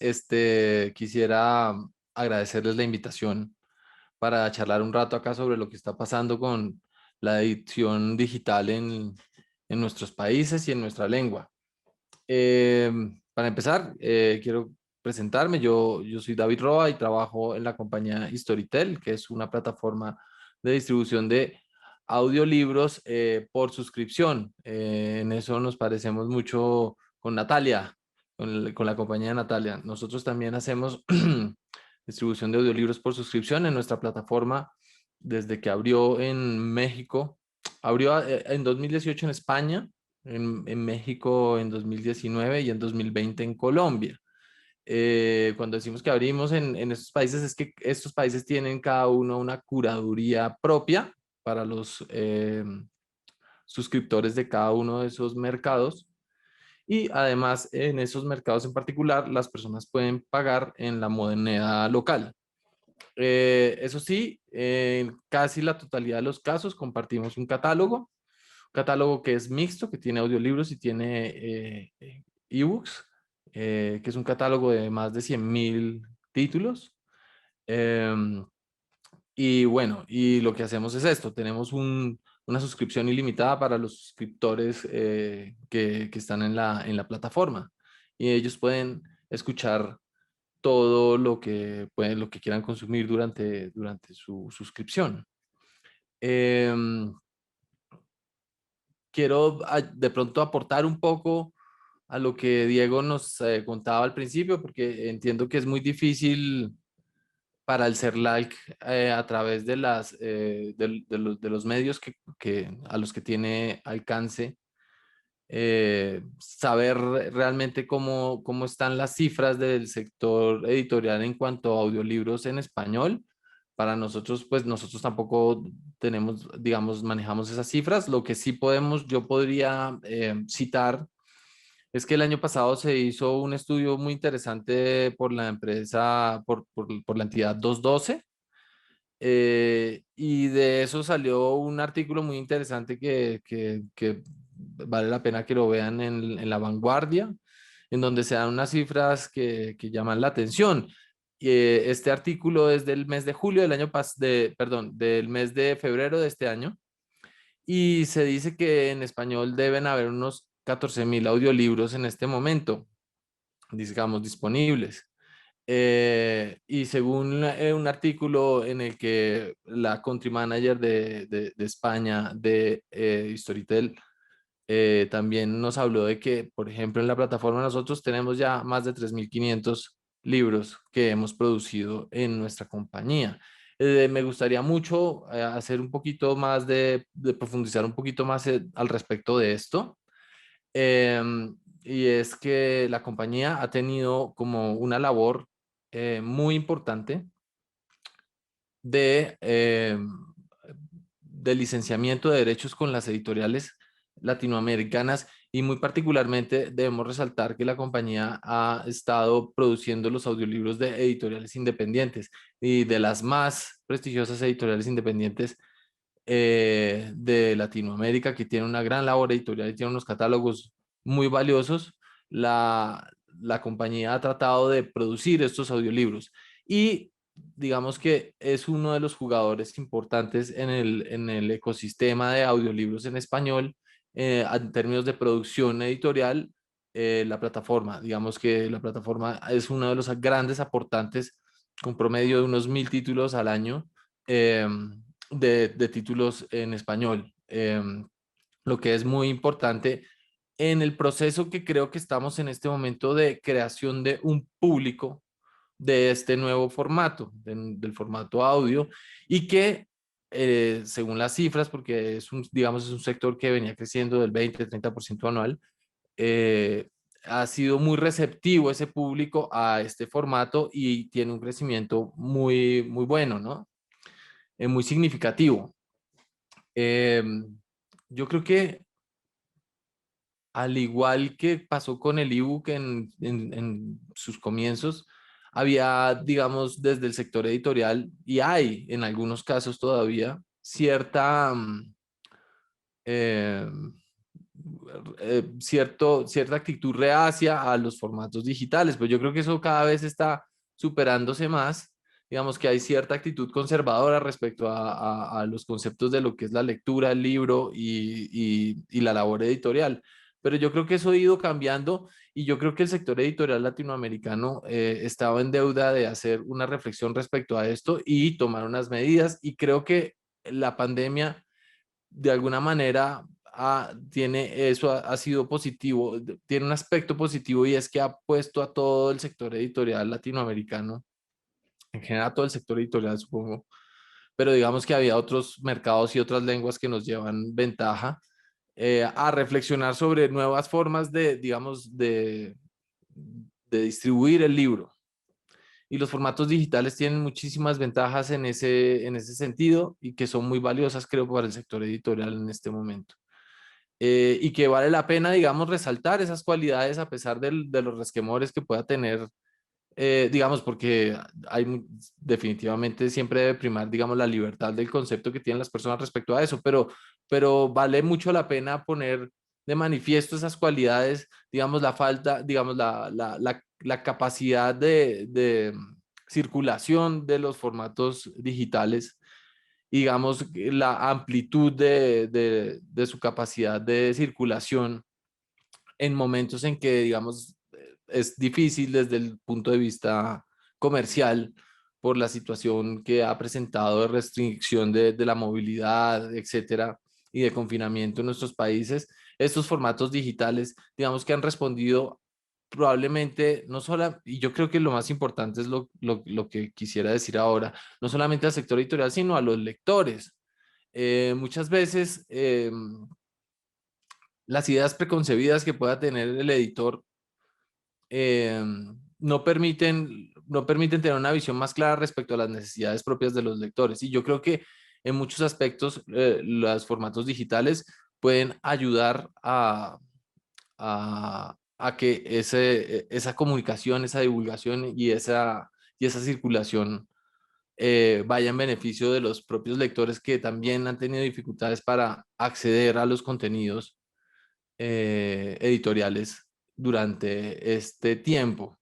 quisiera agradecerles la invitación para charlar un rato acá sobre lo que está pasando con la edición digital en nuestros países y en nuestra lengua. Para empezar, quiero presentarme. Yo soy David Roa y trabajo en la compañía Storytel, que es una plataforma de distribución de audiolibros por suscripción. En eso nos parecemos mucho con Natalia, con la compañía de Natalia. Nosotros también hacemos distribución de audiolibros por suscripción en nuestra plataforma desde que abrió en México. Abrió en 2018 en España, en México en 2019 y en 2020 en Colombia. Cuando decimos que abrimos en estos países, es que estos países tienen cada uno una curaduría propia para los suscriptores de cada uno de esos mercados, y además en esos mercados en particular las personas pueden pagar en la moneda local. Eso sí, en casi la totalidad de los casos compartimos un catálogo que es mixto, que tiene audiolibros y tiene ebooks, que es un catálogo de más de 100.000 títulos. Em, y bueno, y lo que hacemos es esto, tenemos una suscripción ilimitada para los suscriptores que están en la plataforma, y ellos pueden escuchar todo lo que quieran consumir durante su suscripción. Quiero de pronto aportar un poco a lo que Diego nos contaba al principio, porque entiendo que es muy difícil para el CERLAC a través de los medios a los que tiene alcance, saber realmente cómo están las cifras del sector editorial en cuanto a audiolibros en español. Para nosotros, pues nosotros tampoco tenemos, digamos, manejamos esas cifras. Lo que sí yo podría citar es que el año pasado se hizo un estudio muy interesante por la empresa, por la entidad 212, y de eso salió un artículo muy interesante que vale la pena que lo vean en La Vanguardia, en donde se dan unas cifras que llaman la atención. Este artículo es del mes de julio del año perdón, del mes de febrero de este año, y se dice que en español deben haber unos 14.000 audiolibros en este momento, digamos, disponibles. Y según un artículo en el que la country manager de España de Storytel también nos habló de que, por ejemplo, en la plataforma nosotros tenemos ya más de 3.500 libros que hemos producido en nuestra compañía. Me gustaría mucho hacer un poquito más de profundizar un poquito más al respecto de esto. Y es que la compañía ha tenido como una labor muy importante de, de licenciamiento de derechos con las editoriales latinoamericanas, y muy particularmente debemos resaltar que la compañía ha estado produciendo los audiolibros de editoriales independientes y de las más prestigiosas editoriales independientes de Latinoamérica, que tiene una gran labor editorial y tiene unos catálogos muy valiosos. La compañía ha tratado de producir estos audiolibros y digamos que es uno de los jugadores importantes en el ecosistema de audiolibros en español en términos de producción editorial. La plataforma, digamos que la plataforma es uno de los grandes aportantes con promedio de unos 1.000 títulos al año. De títulos en español, lo que es muy importante en el proceso que creo que estamos en este momento de creación de un público de este nuevo formato, del formato audio, y que según las cifras, porque digamos, es un sector que venía creciendo del 20-30% anual, ha sido muy receptivo ese público a este formato y tiene un crecimiento muy, muy bueno, ¿no? Muy significativo. Yo creo que al igual que pasó con el ebook en sus comienzos, había, digamos, desde el sector editorial, y hay en algunos casos todavía, cierta cierta actitud reacia a los formatos digitales, pero yo creo que eso cada vez está superándose más. Digamos que hay cierta actitud conservadora respecto a los conceptos de lo que es la lectura, el libro y la labor editorial. Pero yo creo que eso ha ido cambiando, y yo creo que el sector editorial latinoamericano estaba en deuda de hacer una reflexión respecto a esto y tomar unas medidas, y creo que la pandemia de alguna manera ha sido positivo, tiene un aspecto positivo, y es que ha puesto a todo el sector editorial latinoamericano, en general a todo el sector editorial supongo, pero digamos que había otros mercados y otras lenguas que nos llevan ventaja, a reflexionar sobre nuevas formas digamos, de distribuir el libro. Y los formatos digitales tienen muchísimas ventajas en ese sentido, y que son muy valiosas, creo, para el sector editorial en este momento. y que vale la pena, digamos, resaltar esas cualidades a pesar de los resquemores que pueda tener, digamos, porque definitivamente siempre debe primar, digamos, la libertad del concepto que tienen las personas respecto a eso, pero vale mucho la pena poner de manifiesto esas cualidades, digamos, la falta, digamos, la capacidad de circulación de los formatos digitales, digamos, la amplitud de su capacidad de circulación en momentos en que, digamos, es difícil desde el punto de vista comercial por la situación que ha presentado de restricción de la movilidad, etcétera, y de confinamiento en nuestros países. Estos formatos digitales, digamos que han respondido probablemente, no solo, y yo creo que lo más importante es lo que quisiera decir ahora, no solamente al sector editorial, sino a los lectores. Muchas veces las ideas preconcebidas que pueda tener el editor no permiten tener una visión más clara respecto a las necesidades propias de los lectores. Y yo creo que en muchos aspectos los formatos digitales pueden ayudar a que esa comunicación, esa divulgación y esa circulación vaya en beneficio de los propios lectores que también han tenido dificultades para acceder a los contenidos editoriales durante este tiempo.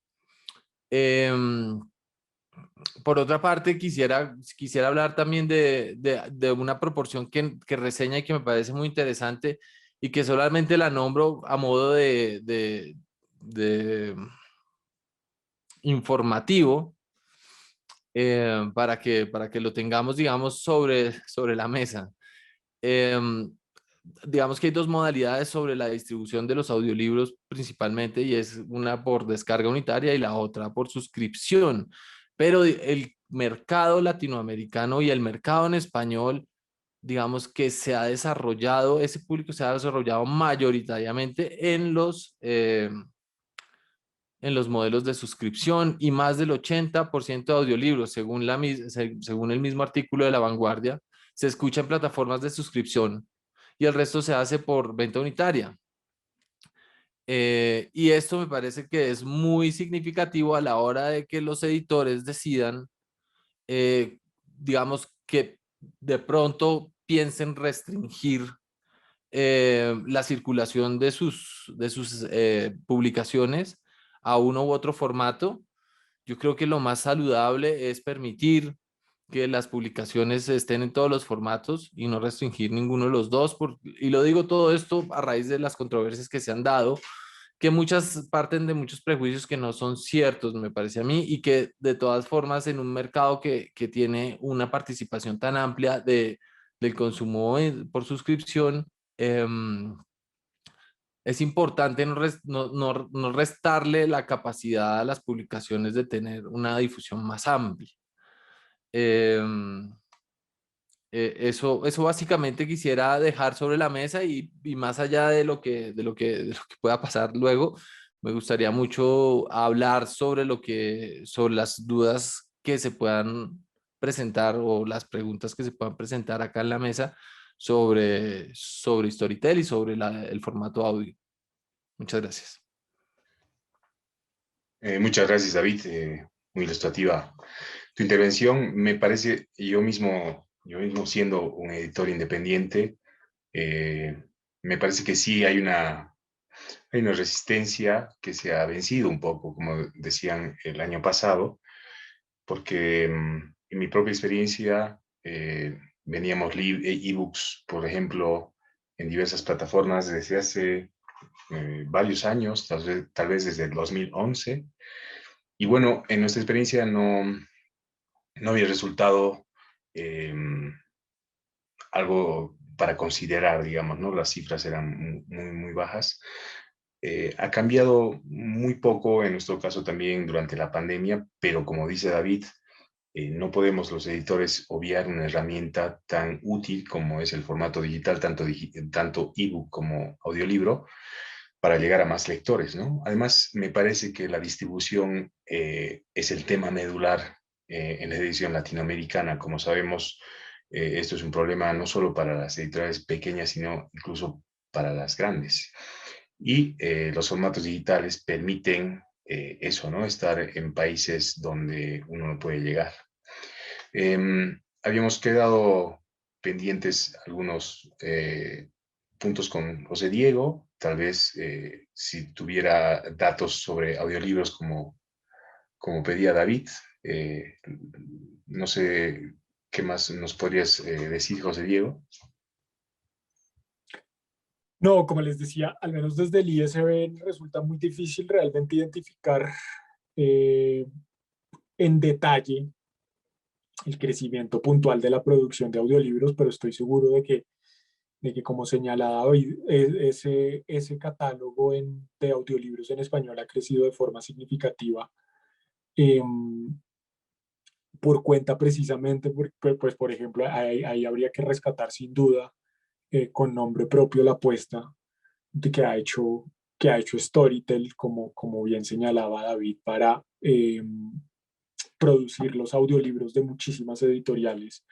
Por otra parte, quisiera hablar también de una proporción que reseña y que me parece muy interesante y que solamente la nombro a modo de informativo, para que lo tengamos, digamos, sobre la mesa. Digamos que hay dos modalidades sobre la distribución de los audiolibros principalmente, y es una por descarga unitaria y la otra por suscripción. Pero el mercado latinoamericano y el mercado en español, digamos que se ha desarrollado, ese público se ha desarrollado mayoritariamente en los modelos de suscripción, y más del 80% de audiolibros, según el mismo artículo de La Vanguardia, se escucha en plataformas de suscripción y el resto se hace por venta unitaria. Y esto me parece que es muy significativo a la hora de que los editores decidan, digamos, que de pronto piensen restringir la circulación de sus publicaciones a uno u otro formato. Yo creo que lo más saludable es permitir que las publicaciones estén en todos los formatos y no restringir ninguno de los dos. Y lo digo todo esto a raíz de las controversias que se han dado, que muchas parten de muchos prejuicios que no son ciertos, me parece a mí, y que de todas formas en un mercado que tiene una participación tan amplia del consumo por suscripción, es importante no restarle la capacidad a las publicaciones de tener una difusión más amplia. Eso básicamente quisiera dejar sobre la mesa, y más allá de lo que pueda pasar luego, me gustaría mucho hablar sobre sobre las dudas que se puedan presentar o las preguntas que se puedan presentar acá en la mesa sobre Storytel y sobre el formato audio. Muchas gracias. Muchas gracias, David. Muy ilustrativa tu intervención. Me parece, yo mismo siendo un editor independiente, me parece que sí hay una resistencia que se ha vencido un poco, como decían el año pasado, porque en mi propia experiencia veníamos ebooks, por ejemplo, en diversas plataformas desde hace varios años, tal vez desde el 2011. Y bueno, en nuestra experiencia no había resultado algo para considerar, digamos, ¿no? Las cifras eran muy, muy bajas. Ha cambiado muy poco en nuestro caso también durante la pandemia, pero como dice David, no podemos los editores obviar una herramienta tan útil como es el formato digital, tanto ebook como audiolibro, para llegar a más lectores, ¿no? Además, me parece que la distribución es el tema medular en la edición latinoamericana. Como sabemos, esto es un problema no solo para las editoriales pequeñas, sino incluso para las grandes. Y los formatos digitales permiten eso, ¿no? Estar en países donde uno no puede llegar. Habíamos quedado pendientes algunos puntos con José Diego, tal vez si tuviera datos sobre audiolibros como pedía David. No sé qué más nos podrías decir, José Diego. No, como les decía, al menos desde el ISBN resulta muy difícil realmente identificar en detalle el crecimiento puntual de la producción de audiolibros, pero estoy seguro de que como señalaba hoy, ese catálogo de audiolibros en español ha crecido de forma significativa por cuenta precisamente, pues por ejemplo, ahí habría que rescatar sin duda con nombre propio la apuesta de que ha hecho Storytel, como bien señalaba David, para producir los audiolibros de muchísimas editoriales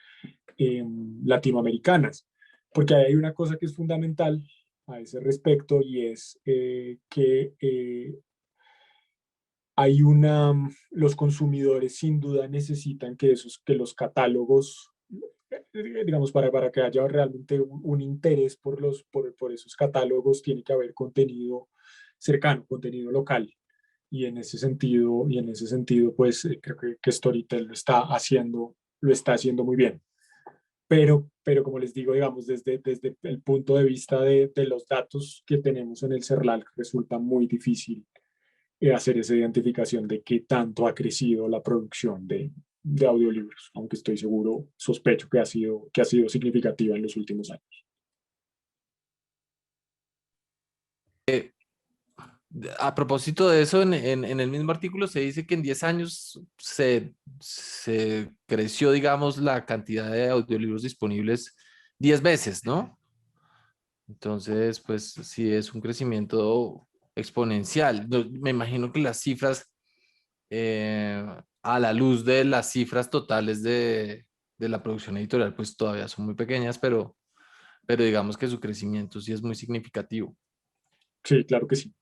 latinoamericanas. Porque hay una cosa que es fundamental a ese respecto y es que los consumidores sin duda necesitan que los catálogos, digamos, para que haya realmente un interés por esos catálogos, tiene que haber contenido cercano, contenido local. Y en ese sentido, pues creo que Storytel lo está haciendo muy bien. Pero como les digo, digamos, desde el punto de vista de los datos que tenemos en el CERLAL, resulta muy difícil hacer esa identificación de qué tanto ha crecido la producción de audiolibros, aunque estoy seguro, sospecho que ha sido significativa en los últimos años. A propósito de eso, en el mismo artículo se dice que en 10 años se creció, digamos, la cantidad de audiolibros disponibles 10 veces, ¿no? Entonces, pues sí, es un crecimiento exponencial. Me imagino que las cifras, a la luz de las cifras totales de la producción editorial, pues todavía son muy pequeñas, pero digamos que su crecimiento sí es muy significativo. Sí, claro que sí.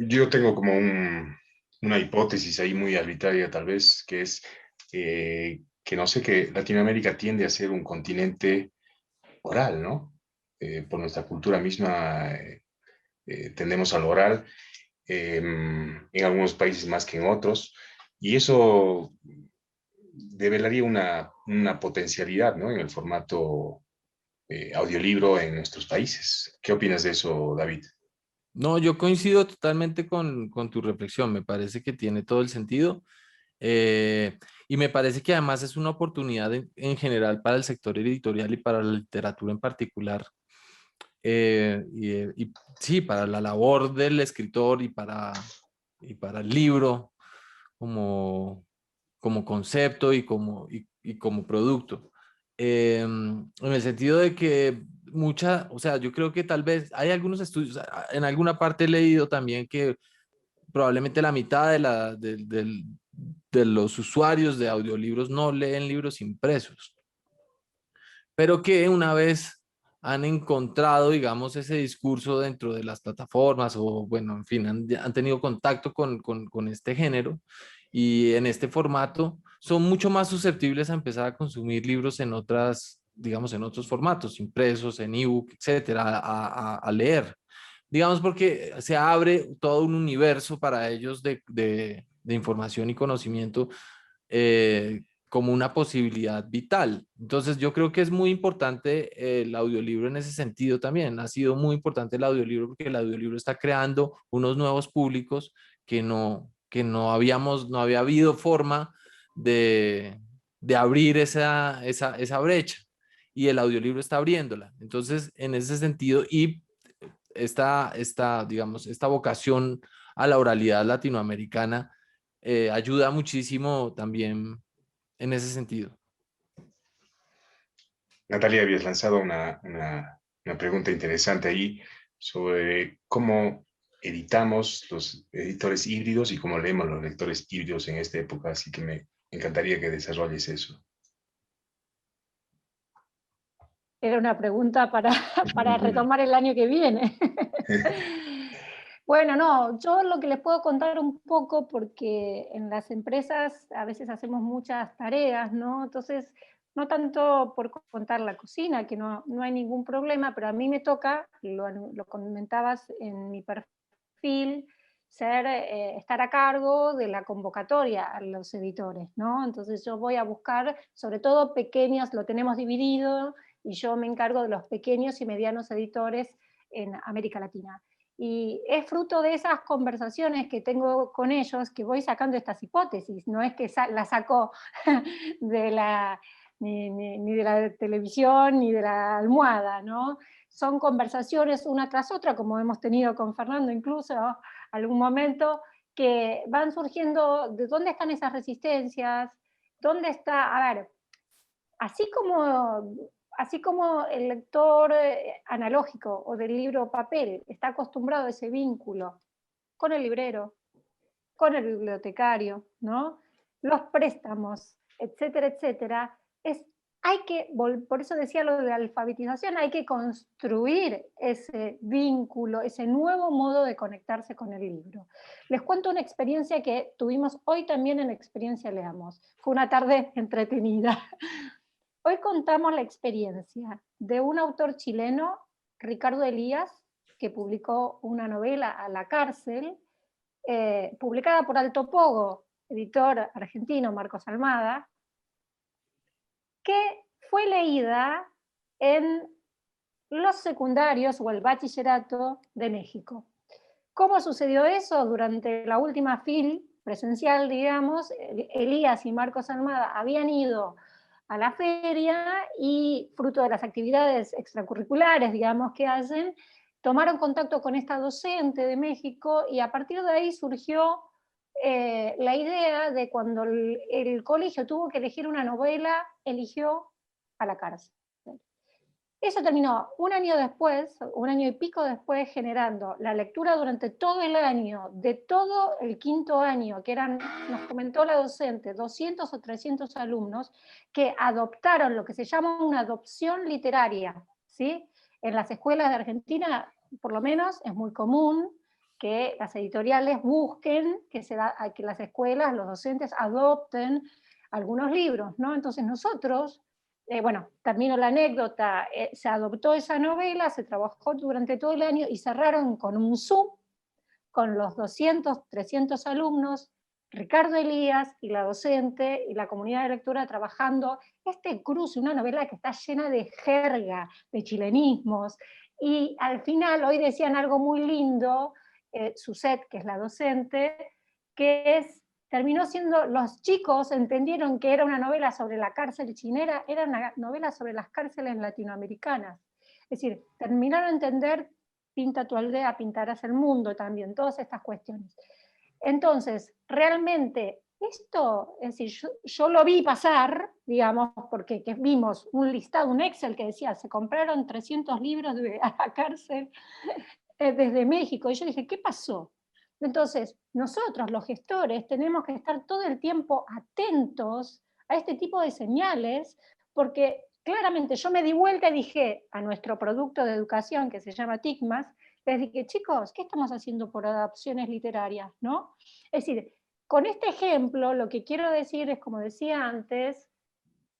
Yo tengo como una hipótesis ahí muy arbitraria tal vez, que es que no sé, que Latinoamérica tiende a ser un continente oral, ¿no? Por nuestra cultura misma tendemos al oral, en algunos países más que en otros, y eso develaría una potencialidad, ¿no? En el formato audiolibro en nuestros países. ¿Qué opinas de eso, David? No, yo coincido totalmente con tu reflexión, me parece que tiene todo el sentido y me parece que además es una oportunidad en general para el sector editorial y para la literatura en particular. Y sí, para la labor del escritor y para el libro como concepto y como producto. En el sentido de que o sea, yo creo que tal vez hay algunos estudios, en alguna parte he leído también que probablemente la mitad de los usuarios de audiolibros no leen libros impresos, pero que una vez han encontrado, digamos, ese discurso dentro de las plataformas o, bueno, en fin, han tenido contacto con este género y en este formato, son mucho más susceptibles a empezar a consumir libros en otras, digamos, en otros formatos, impresos, en ebook, etcétera, a leer. Digamos, porque se abre todo un universo para ellos de información y conocimiento como una posibilidad vital. Entonces yo creo que es muy importante el audiolibro en ese sentido también. Ha sido muy importante el audiolibro porque el audiolibro está creando unos nuevos públicos no había habido forma de abrir esa brecha y el audiolibro está abriéndola. Entonces, en ese sentido, y digamos, esta vocación a la oralidad latinoamericana ayuda muchísimo también en ese sentido. Natalia, habías lanzado una pregunta interesante ahí sobre cómo editamos los editores híbridos y cómo leemos los lectores híbridos en esta época, así que me encantaría que desarrolles eso. Era una pregunta para retomar el año que viene. Bueno, no, yo lo que les puedo contar un poco, porque en las empresas a veces hacemos muchas tareas, ¿no? Entonces, no tanto por contar la cocina, que no hay ningún problema, pero a mí me toca, lo comentabas en mi perfil, estar a cargo de la convocatoria a los editores, ¿no? Entonces yo voy a buscar, sobre todo pequeños, lo tenemos dividido, y yo me encargo de los pequeños y medianos editores en América Latina. Y es fruto de esas conversaciones que tengo con ellos que voy sacando estas hipótesis, no es que las saco de ni de la televisión ni de la almohada, ¿no? Son conversaciones una tras otra, como hemos tenido con Fernando incluso, ¿no? Algún momento, que van surgiendo de dónde están esas resistencias, dónde está, a ver, así como el lector analógico o del libro papel está acostumbrado a ese vínculo con el librero, con el bibliotecario, ¿no? Los préstamos, etcétera, etcétera, por eso decía lo de alfabetización, hay que construir ese vínculo, ese nuevo modo de conectarse con el libro. Les cuento una experiencia que tuvimos hoy también en Experiencia Leamos. Fue una tarde entretenida. Hoy contamos la experiencia de un autor chileno, Ricardo Elías, que publicó una novela, A la cárcel, publicada por Alto Pogo, editor argentino Marcos Almada, que fue leída en los secundarios o el bachillerato de México. ¿Cómo sucedió eso? Durante la última FIL presencial, digamos, Elías y Marcos Almada habían ido a la feria y, fruto de las actividades extracurriculares, digamos, que hacen, tomaron contacto con esta docente de México, y a partir de ahí surgió la idea de, cuando el colegio tuvo que elegir una novela, eligió A la cárcel. Eso terminó un año después, un año y pico después, generando la lectura durante todo el año, de todo el quinto año, que nos comentó la docente, 200 o 300 alumnos que adoptaron lo que se llama una adopción literaria, ¿sí? En las escuelas de Argentina, por lo menos, es muy común que las editoriales busquen que las escuelas, los docentes, adopten algunos libros, ¿no? Entonces nosotros, bueno, termino la anécdota, se adoptó esa novela, se trabajó durante todo el año y cerraron con un Zoom con los 200, 300 alumnos, Ricardo Elías y la docente y la comunidad de lectura trabajando este cruce, una novela que está llena de jerga, de chilenismos, y al final hoy decían algo muy lindo, Suzette, que es la docente, que terminó siendo, los chicos entendieron que era una novela sobre la cárcel chinera, era una novela sobre las cárceles latinoamericanas. Es decir, terminaron a entender Pinta tu aldea, pintarás el mundo también, todas estas cuestiones. Entonces, realmente, esto, es decir, yo lo vi pasar, digamos, porque vimos un listado, un Excel que decía, se compraron 300 libros a la cárcel desde México, y yo dije, ¿qué pasó? Entonces, nosotros, los gestores, tenemos que estar todo el tiempo atentos a este tipo de señales, porque claramente yo me di vuelta y dije a nuestro producto de educación, que se llama TICMAS, les dije, chicos, ¿qué estamos haciendo por adaptaciones literarias? ¿No? Es decir, con este ejemplo, lo que quiero decir es, como decía antes,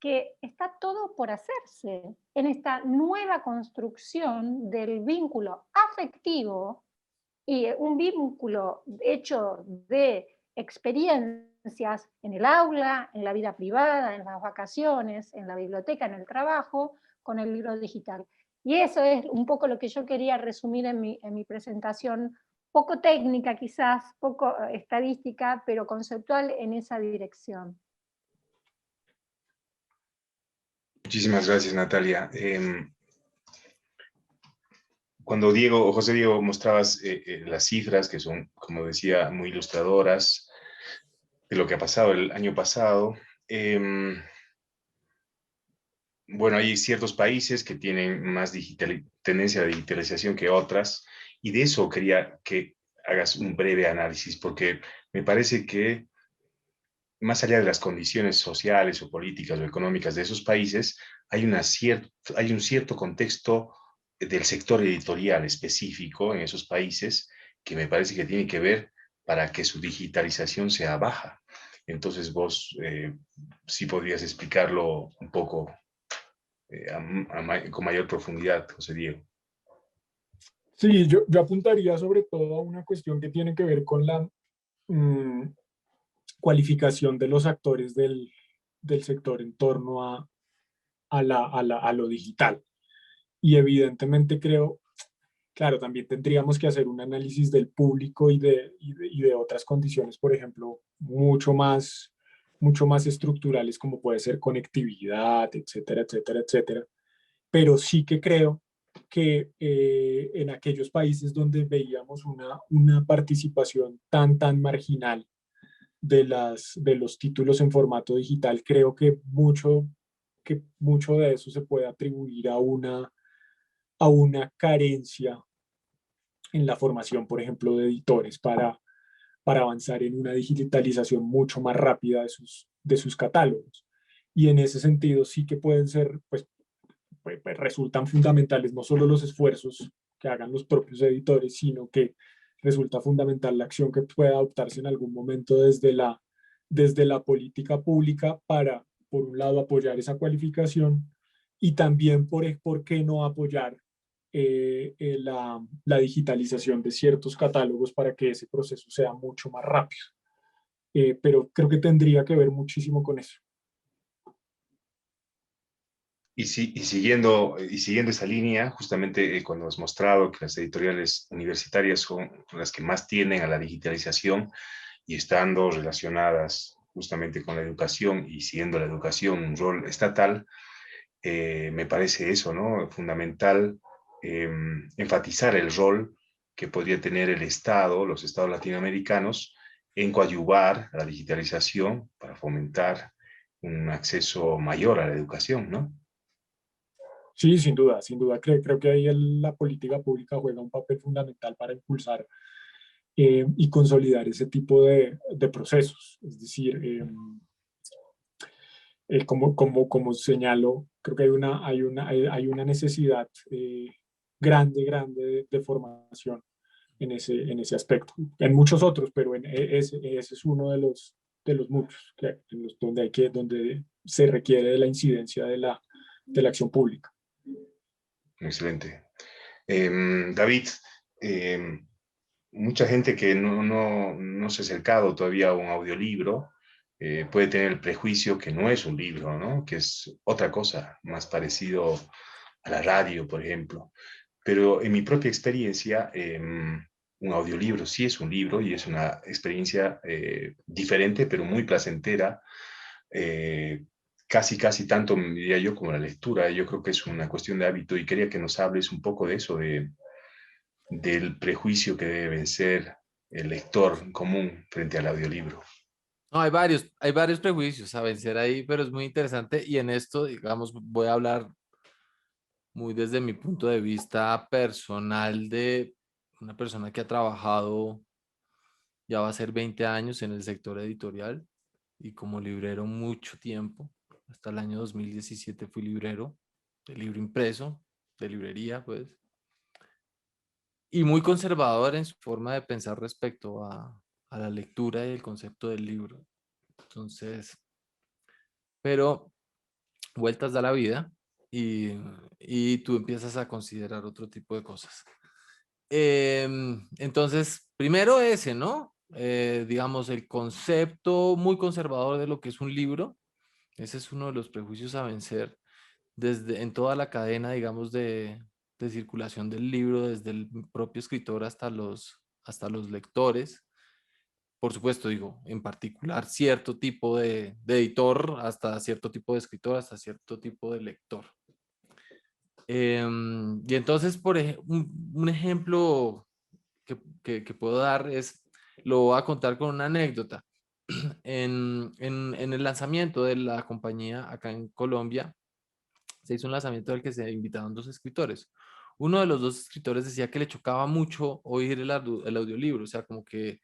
que está todo por hacerse en esta nueva construcción del vínculo afectivo, y un vínculo hecho de experiencias en el aula, en la vida privada, en las vacaciones, en la biblioteca, en el trabajo, con el libro digital. Y eso es un poco lo que yo quería resumir en mi presentación, poco técnica quizás, poco estadística, pero conceptual en esa dirección. Muchísimas gracias, Natalia. Cuando José Diego, mostrabas las cifras, que son, como decía, muy ilustradoras de lo que ha pasado el año pasado, bueno, hay ciertos países que tienen más tendencia a digitalización que otras, y de eso quería que hagas un breve análisis, porque me parece que más allá de las condiciones sociales o políticas o económicas de esos países, hay un cierto contexto del sector editorial específico en esos países que me parece que tiene que ver para que su digitalización sea baja. Entonces vos sí podrías explicarlo un poco con mayor profundidad, José Diego. Sí, yo apuntaría sobre todo a una cuestión que tiene que ver con la mm, cualificación de los actores del sector en torno a lo digital. Y evidentemente creo, claro, también tendríamos que hacer un análisis del público y de otras condiciones, por ejemplo, mucho más estructurales como puede ser conectividad, etcétera, etcétera, etcétera. Pero sí que creo que en aquellos países donde veíamos una participación tan marginal de los títulos en formato digital, creo que mucho de eso se puede atribuir a una carencia en la formación, por ejemplo, de editores para avanzar en una digitalización mucho más rápida de sus catálogos. Y en ese sentido sí que pueden ser, pues resultan fundamentales no solo los esfuerzos que hagan los propios editores, sino que resulta fundamental la acción que pueda adoptarse en algún momento desde la política pública para, por un lado, apoyar esa cualificación y también, por qué no apoyar la digitalización de ciertos catálogos para que ese proceso sea mucho más rápido. Pero creo que tendría que ver muchísimo con eso. Y siguiendo esa línea, justamente cuando has mostrado que las editoriales universitarias son las que más tienden a la digitalización y estando relacionadas justamente con la educación y siendo la educación un rol estatal, me parece eso, ¿no? Fundamental enfatizar el rol que podría tener el Estado, los estados latinoamericanos, en coadyuvar a la digitalización para fomentar un acceso mayor a la educación, ¿no? Sí, sin duda, sin duda. Creo que ahí la política pública juega un papel fundamental para impulsar y consolidar ese tipo de procesos. Es decir, como señalo, creo que hay una necesidad grande de formación en ese aspecto. En muchos otros, pero ese es uno de los muchos donde se requiere de la incidencia de la acción pública. Excelente. David, mucha gente que no se ha acercado todavía a un audiolibro puede tener el prejuicio que no es un libro, ¿no? Que es otra cosa, más parecido a la radio, por ejemplo. Pero en mi propia experiencia, un audiolibro sí es un libro y es una experiencia diferente, pero muy placentera. Casi tanto, diría yo, como la lectura. Yo creo que es una cuestión de hábito y quería que nos hables un poco de eso, del prejuicio que debe vencer el lector común frente al audiolibro. No, hay varios prejuicios a vencer ahí, pero es muy interesante y en esto, digamos, voy a hablar muy desde mi punto de vista personal de una persona que ha trabajado, ya va a ser 20 años en el sector editorial y como librero mucho tiempo. Hasta el año 2017 fui librero de libro impreso, de librería, pues. Y muy conservador en su forma de pensar respecto a la lectura y el concepto del libro. Entonces, pero vueltas da la vida y tú empiezas a considerar otro tipo de cosas. Entonces, primero ese, ¿no? Digamos, el concepto muy conservador de lo que es un libro. Ese es uno de los prejuicios a vencer en toda la cadena, digamos, de circulación del libro, desde el propio escritor hasta los lectores. Por supuesto, digo, en particular cierto tipo de editor, hasta cierto tipo de escritor, hasta cierto tipo de lector. Y entonces, un ejemplo que puedo dar lo voy a contar con una anécdota. En el lanzamiento de la compañía acá en Colombia, se hizo un lanzamiento al que se invitaron dos escritores. Uno de los dos escritores decía que le chocaba mucho oír el audiolibro, o sea, como que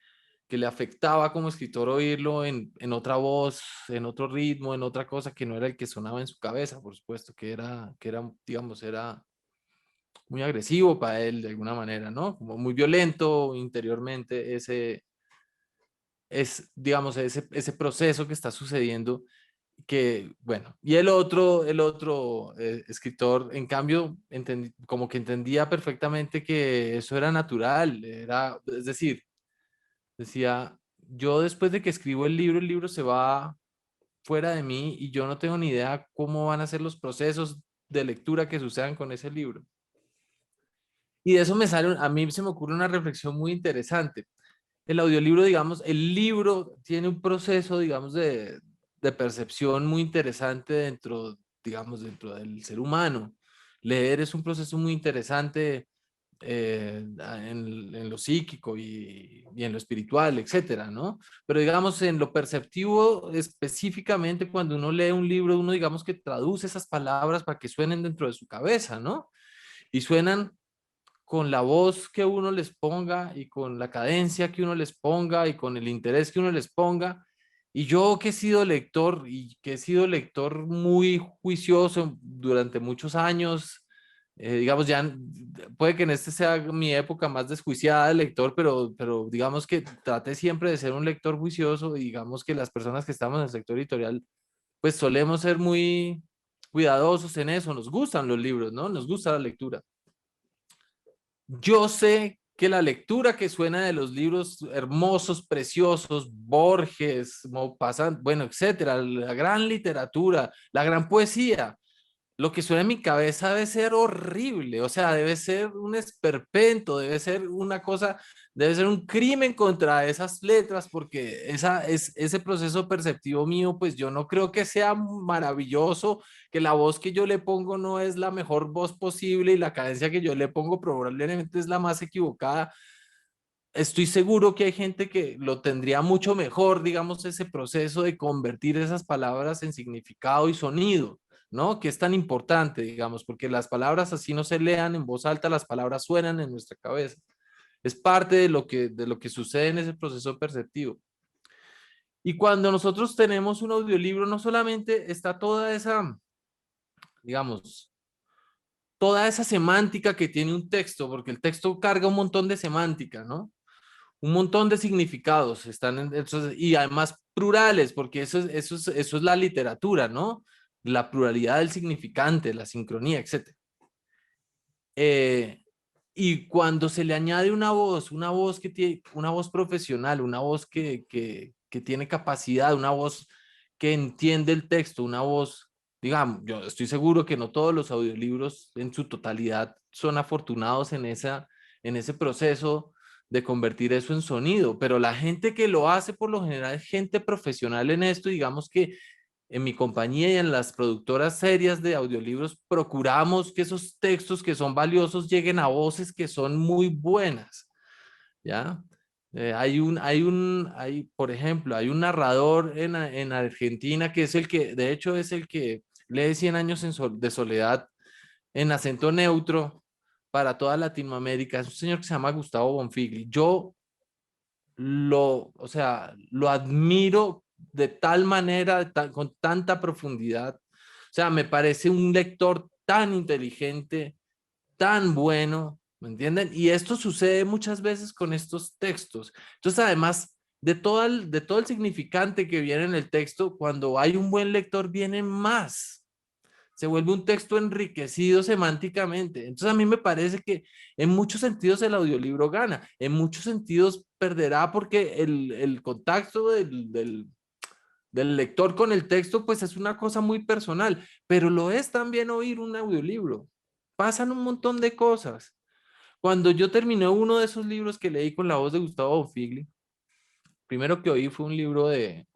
le afectaba como escritor oírlo en otra voz, en otro ritmo, en otra cosa que no era el que sonaba en su cabeza, por supuesto, que era, digamos, era muy agresivo para él de alguna manera, ¿no? Como muy violento interiormente, digamos, ese proceso que está sucediendo, que, bueno, y el otro escritor, en cambio, como que entendía perfectamente que eso era natural, es decir, decía, yo después de que escribo el libro se va fuera de mí y yo no tengo ni idea cómo van a ser los procesos de lectura que sucedan con ese libro. Y de eso a mí se me ocurre una reflexión muy interesante. El audiolibro, digamos, el libro tiene un proceso, digamos, de percepción muy interesante digamos, dentro del ser humano. Leer es un proceso muy interesante en lo psíquico y en lo espiritual, etcétera, ¿no? Pero digamos, en lo perceptivo, específicamente cuando uno lee un libro, uno digamos que traduce esas palabras para que suenen dentro de su cabeza, ¿no? Y suenan con la voz que uno les ponga y con la cadencia que uno les ponga y con el interés que uno les ponga. Y yo que he sido lector y que he sido lector muy juicioso durante muchos años, digamos, ya puede que en este sea mi época más desjuiciada de lector, pero digamos que traté siempre de ser un lector juicioso y digamos que las personas que estamos en el sector editorial, pues solemos ser muy cuidadosos en eso, nos gustan los libros, ¿no? Nos gusta la lectura. Yo sé que la lectura que suena de los libros hermosos, preciosos, Borges, Maupassant, bueno, etcétera, la gran literatura, la gran poesía, lo que suena en mi cabeza debe ser horrible, o sea, debe ser un esperpento, debe ser una cosa, debe ser un crimen contra esas letras, porque ese proceso perceptivo mío, pues yo no creo que sea maravilloso, que la voz que yo le pongo no es la mejor voz posible y la cadencia que yo le pongo probablemente es la más equivocada. Estoy seguro que hay gente que lo tendría mucho mejor, digamos, ese proceso de convertir esas palabras en significado y sonido, ¿no? Que es tan importante, digamos, porque las palabras así no se lean en voz alta, las palabras suenan en nuestra cabeza. Es parte de lo que sucede en ese proceso perceptivo. Y cuando nosotros tenemos un audiolibro, no solamente está toda esa, digamos, toda esa semántica que tiene un texto, porque el texto carga un montón de semántica, ¿no? Un montón de significados están y además plurales, porque eso es la literatura, ¿no? La pluralidad del significante, la sincronía, etc. Y cuando se le añade una voz que tiene, una voz profesional, una voz que tiene capacidad, una voz que entiende el texto, una voz, digamos, yo estoy seguro que no todos los audiolibros en su totalidad son afortunados en ese proceso de convertir eso en sonido, pero la gente que lo hace por lo general es gente profesional en esto, digamos que en mi compañía y en las productoras serias de audiolibros procuramos que esos textos que son valiosos lleguen a voces que son muy buenas, ¿ya? Por ejemplo, hay un narrador en Argentina que es de hecho es el que lee 100 años de soledad en acento neutro para toda Latinoamérica. Es un señor que se llama Gustavo Bonfigli. Yo o sea, lo admiro de tal manera, con tanta profundidad. O sea, me parece un lector tan inteligente, tan bueno, ¿me entienden? Y esto sucede muchas veces con estos textos. Entonces, además de todo el significante que viene en el texto, cuando hay un buen lector, viene más. Se vuelve un texto enriquecido semánticamente. Entonces a mí me parece que en muchos sentidos el audiolibro gana, en muchos sentidos perderá porque el contacto del lector con el texto pues es una cosa muy personal, pero lo es también oír un audiolibro. Pasan un montón de cosas. Cuando yo terminé uno de esos libros que leí con la voz de Gustavo Bonfigli, primero que oí fue un libro de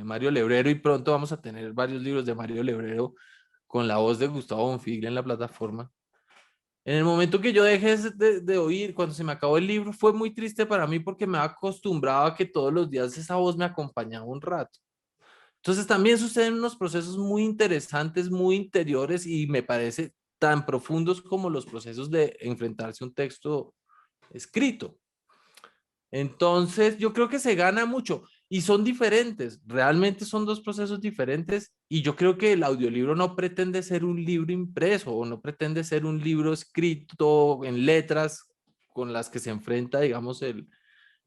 Mario Lebrero y pronto vamos a tener varios libros de Mario Lebrero con la voz de Gustavo Bonfigli en la plataforma. En el momento que yo dejé de oír, cuando se me acabó el libro, fue muy triste para mí porque me acostumbraba a que todos los días esa voz me acompañaba un rato. Entonces también suceden unos procesos muy interesantes, muy interiores y me parece tan profundos como los procesos de enfrentarse a un texto escrito. Entonces, yo creo que se gana mucho y son diferentes, realmente son dos procesos diferentes y yo creo que el audiolibro no pretende ser un libro impreso o no pretende ser un libro escrito en letras con las que se enfrenta, digamos, el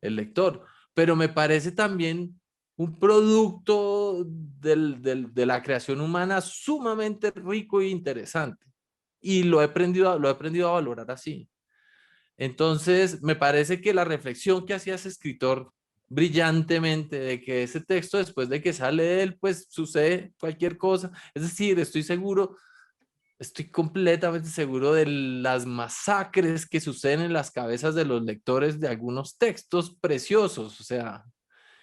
lector, pero me parece también un producto de la creación humana sumamente rico e interesante y lo he aprendido a valorar así. Entonces, me parece que la reflexión que hacía ese escritor brillantemente de que ese texto, después de que sale de él, pues sucede cualquier cosa. Es decir, estoy completamente seguro de las masacres que suceden en las cabezas de los lectores de algunos textos preciosos. O sea,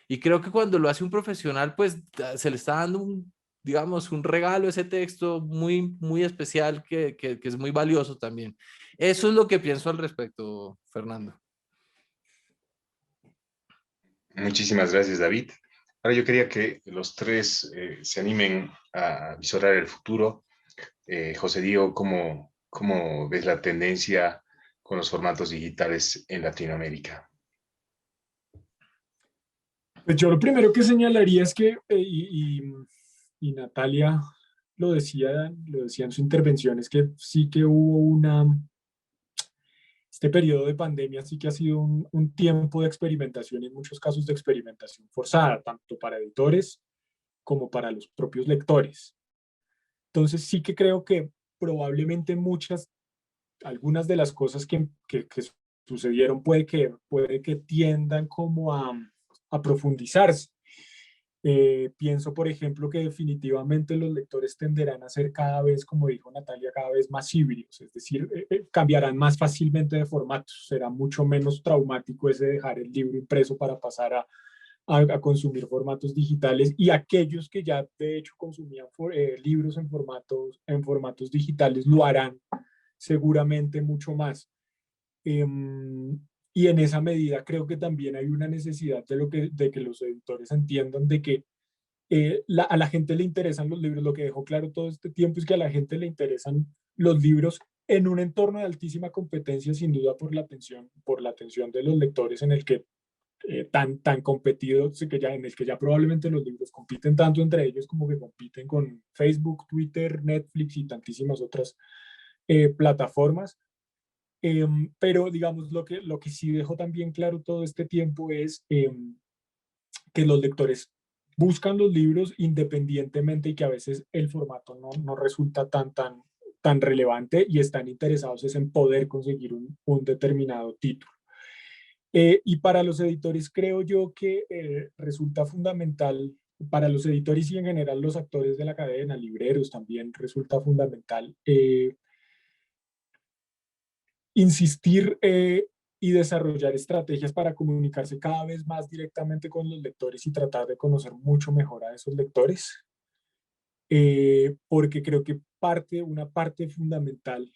y creo que cuando lo hace un profesional, pues se le está dando digamos, un regalo a ese texto muy, muy especial que es muy valioso también. Eso es lo que pienso al respecto, Fernando. Muchísimas gracias, David. Ahora yo quería que los tres se animen a visorar el futuro. José Diego, ¿cómo ves la tendencia con los formatos digitales en Latinoamérica? Pues yo lo primero que señalaría es que, y Natalia lo decía en su intervención, es que sí que hubo este periodo de pandemia sí que ha sido un tiempo de experimentación y en muchos casos de experimentación forzada, tanto para editores como para los propios lectores. Entonces sí que creo que probablemente algunas de las cosas que sucedieron puede que tiendan como a profundizarse. Pienso, por ejemplo, que definitivamente los lectores tenderán a ser cada vez, como dijo Natalia, cada vez más híbridos, es decir, cambiarán más fácilmente de formatos, será mucho menos traumático ese dejar el libro impreso para pasar a consumir formatos digitales y aquellos que ya de hecho consumían libros en formatos digitales lo harán seguramente mucho más. Y en esa medida creo que también hay una necesidad de que los editores entiendan de que a la gente le interesan los libros. Lo que dejó claro todo este tiempo es que a la gente le interesan los libros en un entorno de altísima competencia, sin duda por la atención de los lectores en el que tan competido, en el que ya probablemente los libros compiten tanto entre ellos como que compiten con Facebook, Twitter, Netflix y tantísimas otras plataformas. Pero digamos, lo que sí dejó también claro todo este tiempo es que los lectores buscan los libros independientemente y que a veces el formato no resulta tan relevante y están interesados es en poder conseguir un determinado título. Y para los editores creo yo que resulta fundamental, para los editores y en general los actores de la cadena, libreros también, resulta fundamental insistir y desarrollar estrategias para comunicarse cada vez más directamente con los lectores y tratar de conocer mucho mejor a esos lectores, porque creo que una parte fundamental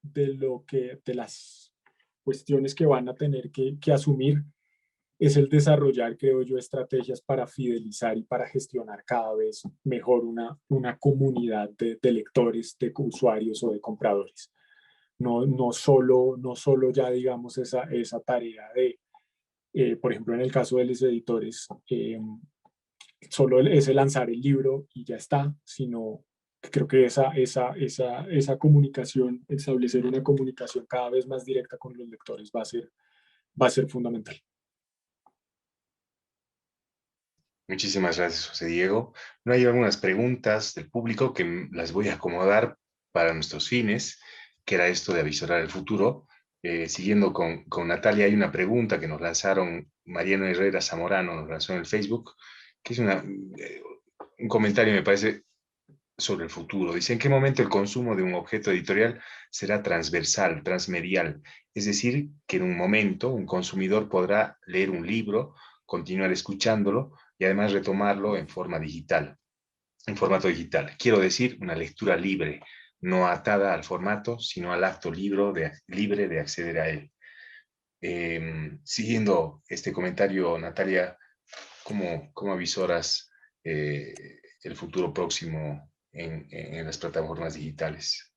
de las cuestiones que van a tener que asumir es el desarrollar, creo yo, estrategias para fidelizar y para gestionar cada vez mejor una comunidad de lectores, de usuarios o de compradores. No solo ya, digamos, esa tarea de, por ejemplo, en el caso de los editores, solo ese lanzar el libro y ya está, sino que creo que esa comunicación, establecer una comunicación cada vez más directa con los lectores va a ser fundamental. Muchísimas gracias, José Diego. No hay algunas preguntas del público que las voy a acomodar para nuestros fines, que era esto de avisorar el futuro. Siguiendo con Natalia, hay una pregunta que nos lanzaron Mariano Herrera Zamorano, nos lanzó en el Facebook, que es un comentario, me parece, sobre el futuro. Dice, ¿en qué momento el consumo de un objeto editorial será transversal, transmedial? Es decir, que en un momento un consumidor podrá leer un libro, continuar escuchándolo y además retomarlo en forma digital, en formato digital. Quiero decir, una lectura libre, no atada al formato, sino al acto libre de acceder a él. Siguiendo este comentario, Natalia, ¿cómo avisoras el futuro próximo en las plataformas digitales?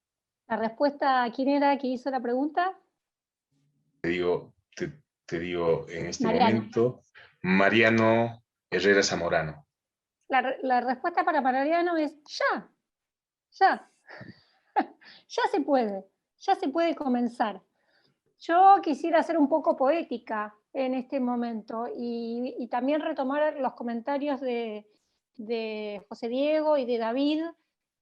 La respuesta, ¿quién era que hizo la pregunta? Te digo, te digo en este Mariano. momento, Mariano Herrera Zamorano. La respuesta para Mariano es ya. Ya se puede comenzar. Yo quisiera ser un poco poética en este momento y también retomar los comentarios de José Diego y de David,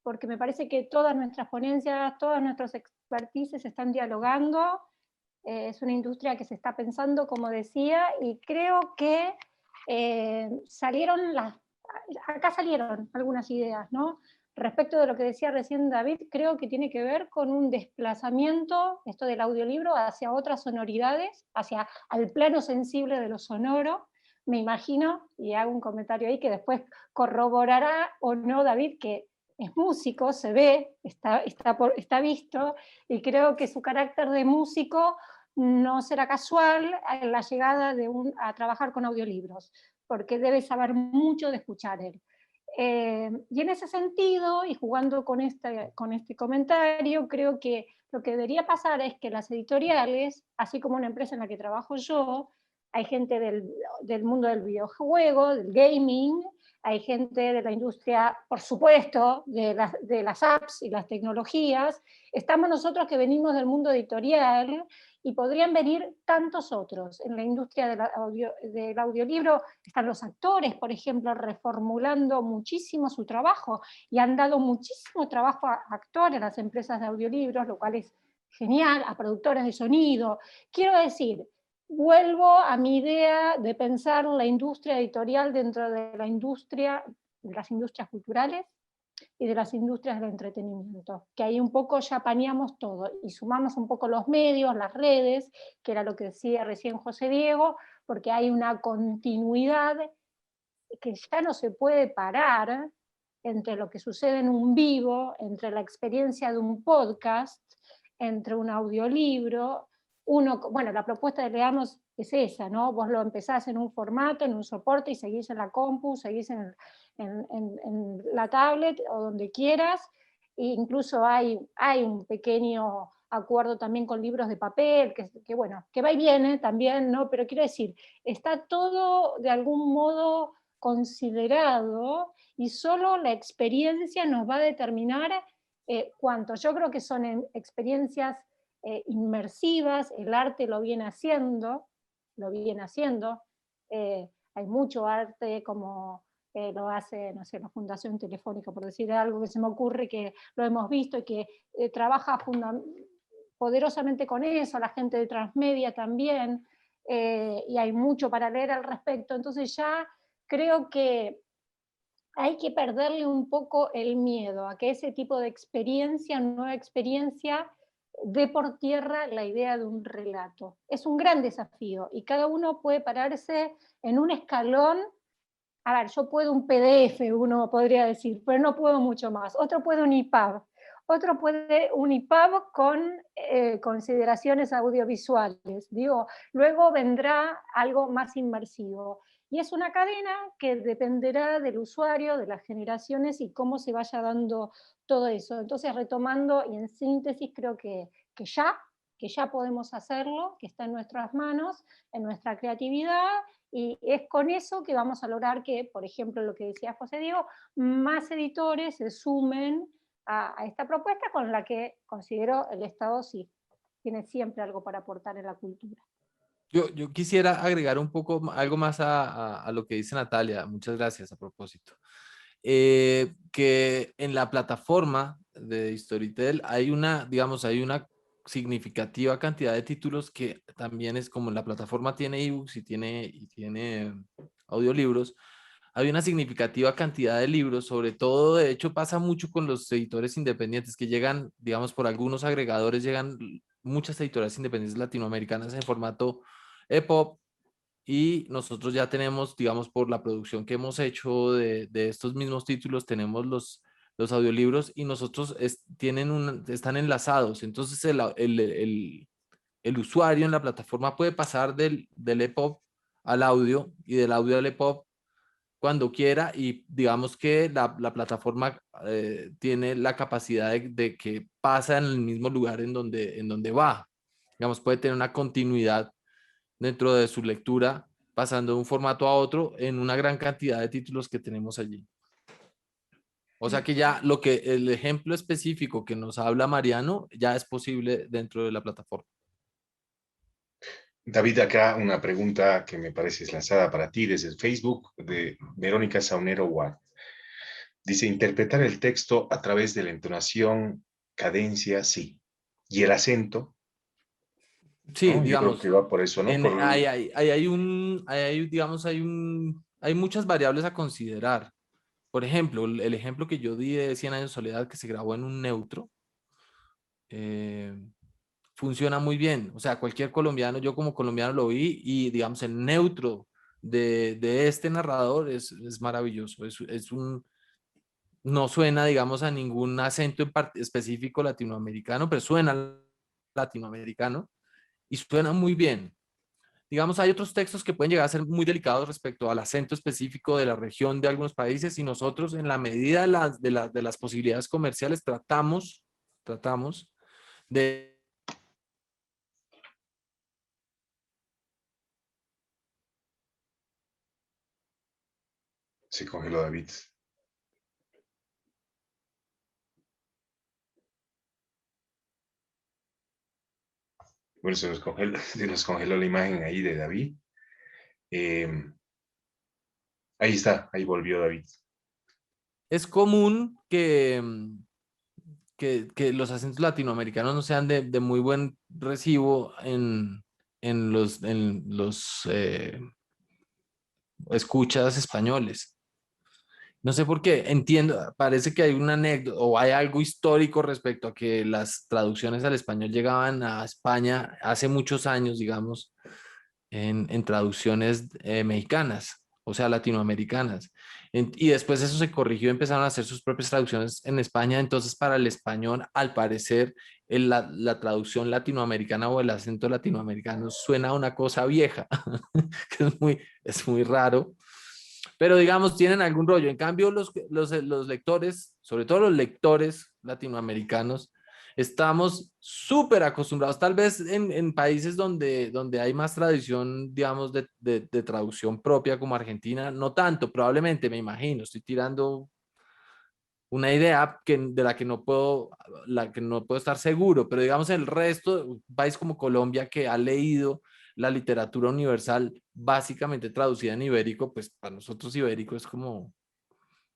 porque me parece que todas nuestras ponencias, todas nuestras expertices están dialogando. Es una industria que se está pensando, como decía, y creo que acá salieron algunas ideas, ¿no? Respecto de lo que decía recién David, creo que tiene que ver con un desplazamiento, esto del audiolibro, hacia otras sonoridades, hacia al plano sensible de lo sonoro. Me imagino, y hago un comentario ahí que después corroborará o no David, que es músico, se ve, está visto, y creo que su carácter de músico no será casual en la llegada a trabajar con audiolibros, porque debe saber mucho de escuchar él. Y en ese sentido, y jugando con este comentario, creo que lo que debería pasar es que las editoriales, así como una empresa en la que trabajo yo, hay gente del mundo del videojuego, del gaming, hay gente de la industria, por supuesto, de las apps y las tecnologías, estamos nosotros que venimos del mundo editorial, y podrían venir tantos otros. En la industria del audiolibro están los actores, por ejemplo, reformulando muchísimo su trabajo, y han dado muchísimo trabajo a actores, a las empresas de audiolibros, lo cual es genial, a productores de sonido. Quiero decir, vuelvo a mi idea de pensar la industria editorial dentro de la industria, de las industrias culturales, y de las industrias del entretenimiento, que ahí un poco ya paneamos todo y sumamos un poco los medios, las redes, que era lo que decía recién José Diego, porque hay una continuidad que ya no se puede parar entre lo que sucede en un vivo, entre la experiencia de un podcast, entre un audiolibro. Bueno, la propuesta de Leamos es esa, ¿no? Vos lo empezás en un formato, en un soporte, y seguís en la compu, seguís en la tablet o donde quieras, e incluso hay un pequeño acuerdo también con libros de papel, que bueno, que va y viene también, ¿no? Pero quiero decir, está todo de algún modo considerado, y solo la experiencia nos va a determinar cuánto. Yo creo que son experiencias inmersivas, el arte lo viene haciendo, hay mucho arte como lo hace, no sé, la Fundación Telefónica, por decir algo que se me ocurre, que lo hemos visto y que trabaja poderosamente con eso, la gente de Transmedia también, y hay mucho para leer al respecto. Entonces ya creo que hay que perderle un poco el miedo a que ese tipo de experiencia, nueva experiencia, dé por tierra la idea de un relato. Es un gran desafío y cada uno puede pararse en un escalón. A ver, yo puedo un PDF, uno podría decir, pero no puedo mucho más. Otro puede un EPUB. Otro puede un EPUB con consideraciones audiovisuales. Digo, luego vendrá algo más inmersivo. Y es una cadena que dependerá del usuario, de las generaciones y cómo se vaya dando todo eso. Entonces, retomando y en síntesis, creo que ya podemos hacerlo, que está en nuestras manos, en nuestra creatividad, y es con eso que vamos a lograr que, por ejemplo, lo que decía José Diego, más editores se sumen a esta propuesta, con la que considero el Estado sí tiene siempre algo para aportar en la cultura. Yo quisiera agregar un poco, algo más a lo que dice Natalia. Muchas gracias a propósito. Que en la plataforma de Storytel hay una significativa cantidad de títulos, que también es como la plataforma tiene ebooks y tiene audiolibros. Hay una significativa cantidad de libros, sobre todo, de hecho, pasa mucho con los editores independientes que llegan, digamos, por algunos agregadores, llegan muchas editoriales independientes latinoamericanas en formato EPUB, y nosotros ya tenemos, digamos, por la producción que hemos hecho de estos mismos títulos, tenemos los audiolibros, y nosotros están enlazados. Entonces el usuario en la plataforma puede pasar del EPUB al audio, y del audio al EPUB cuando quiera, y digamos que la plataforma tiene la capacidad de que pasa en el mismo lugar en donde va. Digamos, puede tener una continuidad dentro de su lectura, pasando de un formato a otro en una gran cantidad de títulos que tenemos allí. O sea que ya el ejemplo específico que nos habla Mariano ya es posible dentro de la plataforma. David, acá una pregunta que me parece lanzada para ti desde el Facebook de Verónica Saunero Ward. Dice, interpretar el texto a través de la entonación, cadencia, sí. Y el acento, Sí, ¿no? Yo creo digamos, que va por eso, ¿no? hay muchas variables a considerar. Por ejemplo, el ejemplo que yo di de 100 años de soledad que se grabó en un neutro, funciona muy bien. O sea, cualquier colombiano, yo como colombiano lo vi y digamos el neutro de este narrador es maravilloso. No suena, digamos, a ningún acento específico latinoamericano, pero suena latinoamericano y suena muy bien. Digamos, hay otros textos que pueden llegar a ser muy delicados respecto al acento específico de la región de algunos países y nosotros, en la medida de las posibilidades comerciales, tratamos de... Se congeló David. Bueno, se nos congeló la imagen ahí de David. Ahí está, ahí volvió David. Es común que los acentos latinoamericanos no sean de muy buen recibo en los escuchas españoles. No sé por qué, entiendo, parece que hay una anécdota o hay algo histórico respecto a que las traducciones al español llegaban a España hace muchos años, digamos, en traducciones mexicanas, o sea, latinoamericanas. Y después eso se corrigió, empezaron a hacer sus propias traducciones en España, entonces para el español, al parecer, la traducción latinoamericana o el acento latinoamericano suena a una cosa vieja, que es muy raro. Pero digamos, tienen algún rollo. En cambio, los lectores, sobre todo los lectores latinoamericanos, estamos súper acostumbrados, tal vez en países donde hay más tradición, digamos, de traducción propia como Argentina, no tanto, probablemente, me imagino, estoy tirando una idea la que no puedo estar seguro, pero digamos el resto, un país como Colombia que ha leído la literatura universal básicamente traducida en ibérico, pues para nosotros ibérico es como...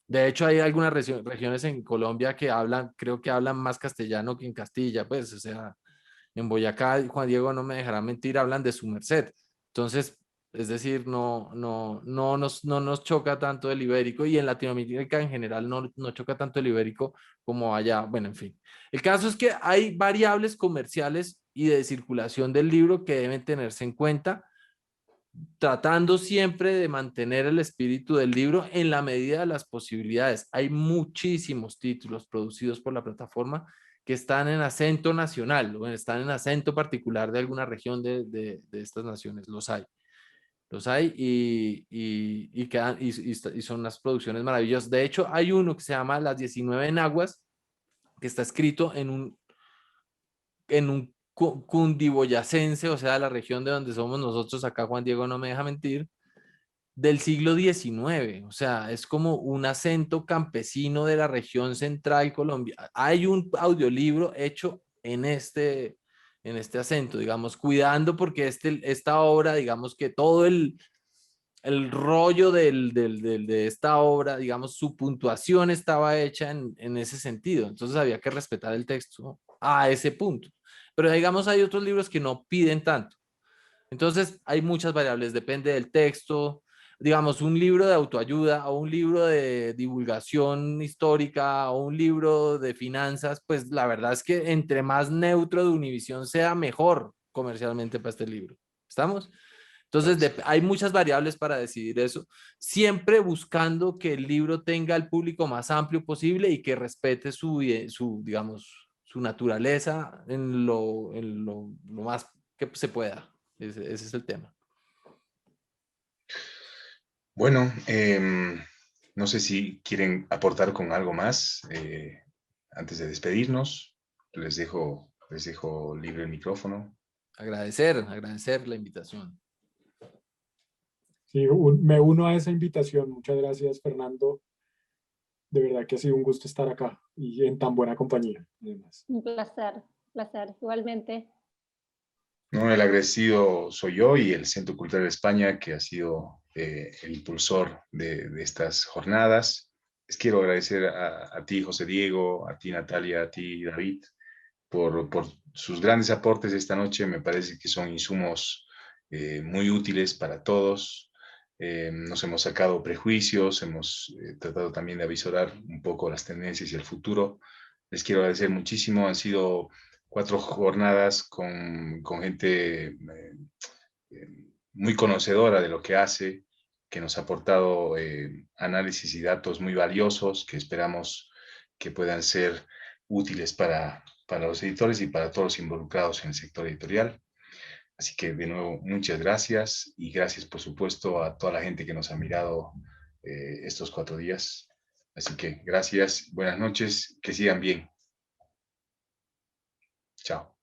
De hecho, hay algunas regiones en Colombia que creo que hablan más castellano que en Castilla, pues, o sea, en Boyacá, Juan Diego no me dejará mentir, hablan de su merced. Entonces, es decir, no nos choca tanto el ibérico y en Latinoamérica en general no choca tanto el ibérico como allá. Bueno, en fin. El caso es que hay variables comerciales y de circulación del libro que deben tenerse en cuenta, tratando siempre de mantener el espíritu del libro en la medida de las posibilidades. Hay muchísimos títulos producidos por la plataforma que están en acento nacional o están en acento particular de alguna región de estas naciones. Los hay y son unas producciones maravillosas. De hecho, hay uno que se llama Las 19 Enaguas, que está escrito en un cundiboyacense, o sea, la región de donde somos nosotros, acá Juan Diego no me deja mentir, del siglo XIX, o sea, es como un acento campesino de la región central Colombia. Hay un audiolibro hecho en este acento, digamos, cuidando porque esta obra, digamos que todo el rollo de esta obra, digamos, su puntuación estaba hecha en ese sentido, entonces había que respetar el texto a ese punto. Pero digamos, hay otros libros que no piden tanto. Entonces, hay muchas variables, depende del texto. Digamos, un libro de autoayuda o un libro de divulgación histórica o un libro de finanzas, pues la verdad es que entre más neutro de Univisión sea, mejor comercialmente para este libro. ¿Estamos? Entonces, hay muchas variables para decidir eso, siempre buscando que el libro tenga el público más amplio posible y que respete digamos, su naturaleza en lo más que se pueda. Ese es el tema. Bueno, no sé si quieren aportar con algo más antes de despedirnos. Les dejo libre el micrófono. Agradecer la invitación. Sí, me uno a esa invitación. Muchas gracias, Fernando. De verdad que ha sido un gusto estar acá y en tan buena compañía, además. Un placer, igualmente. No, el agradecido soy yo y el Centro Cultural de España, que ha sido el impulsor de estas jornadas. Les quiero agradecer a ti, José Diego, a ti, Natalia, a ti, David, por sus grandes aportes esta noche. Me parece que son insumos muy útiles para todos. Nos hemos sacado prejuicios, hemos tratado también de avisorar un poco las tendencias y el futuro. Les quiero agradecer muchísimo. Han sido 4 jornadas con gente muy conocedora de lo que hace, que nos ha aportado análisis y datos muy valiosos que esperamos que puedan ser útiles para los editores y para todos los involucrados en el sector editorial. Así que de nuevo, muchas gracias y gracias por supuesto a toda la gente que nos ha mirado estos 4 días. Así que gracias, buenas noches, que sigan bien. Chao.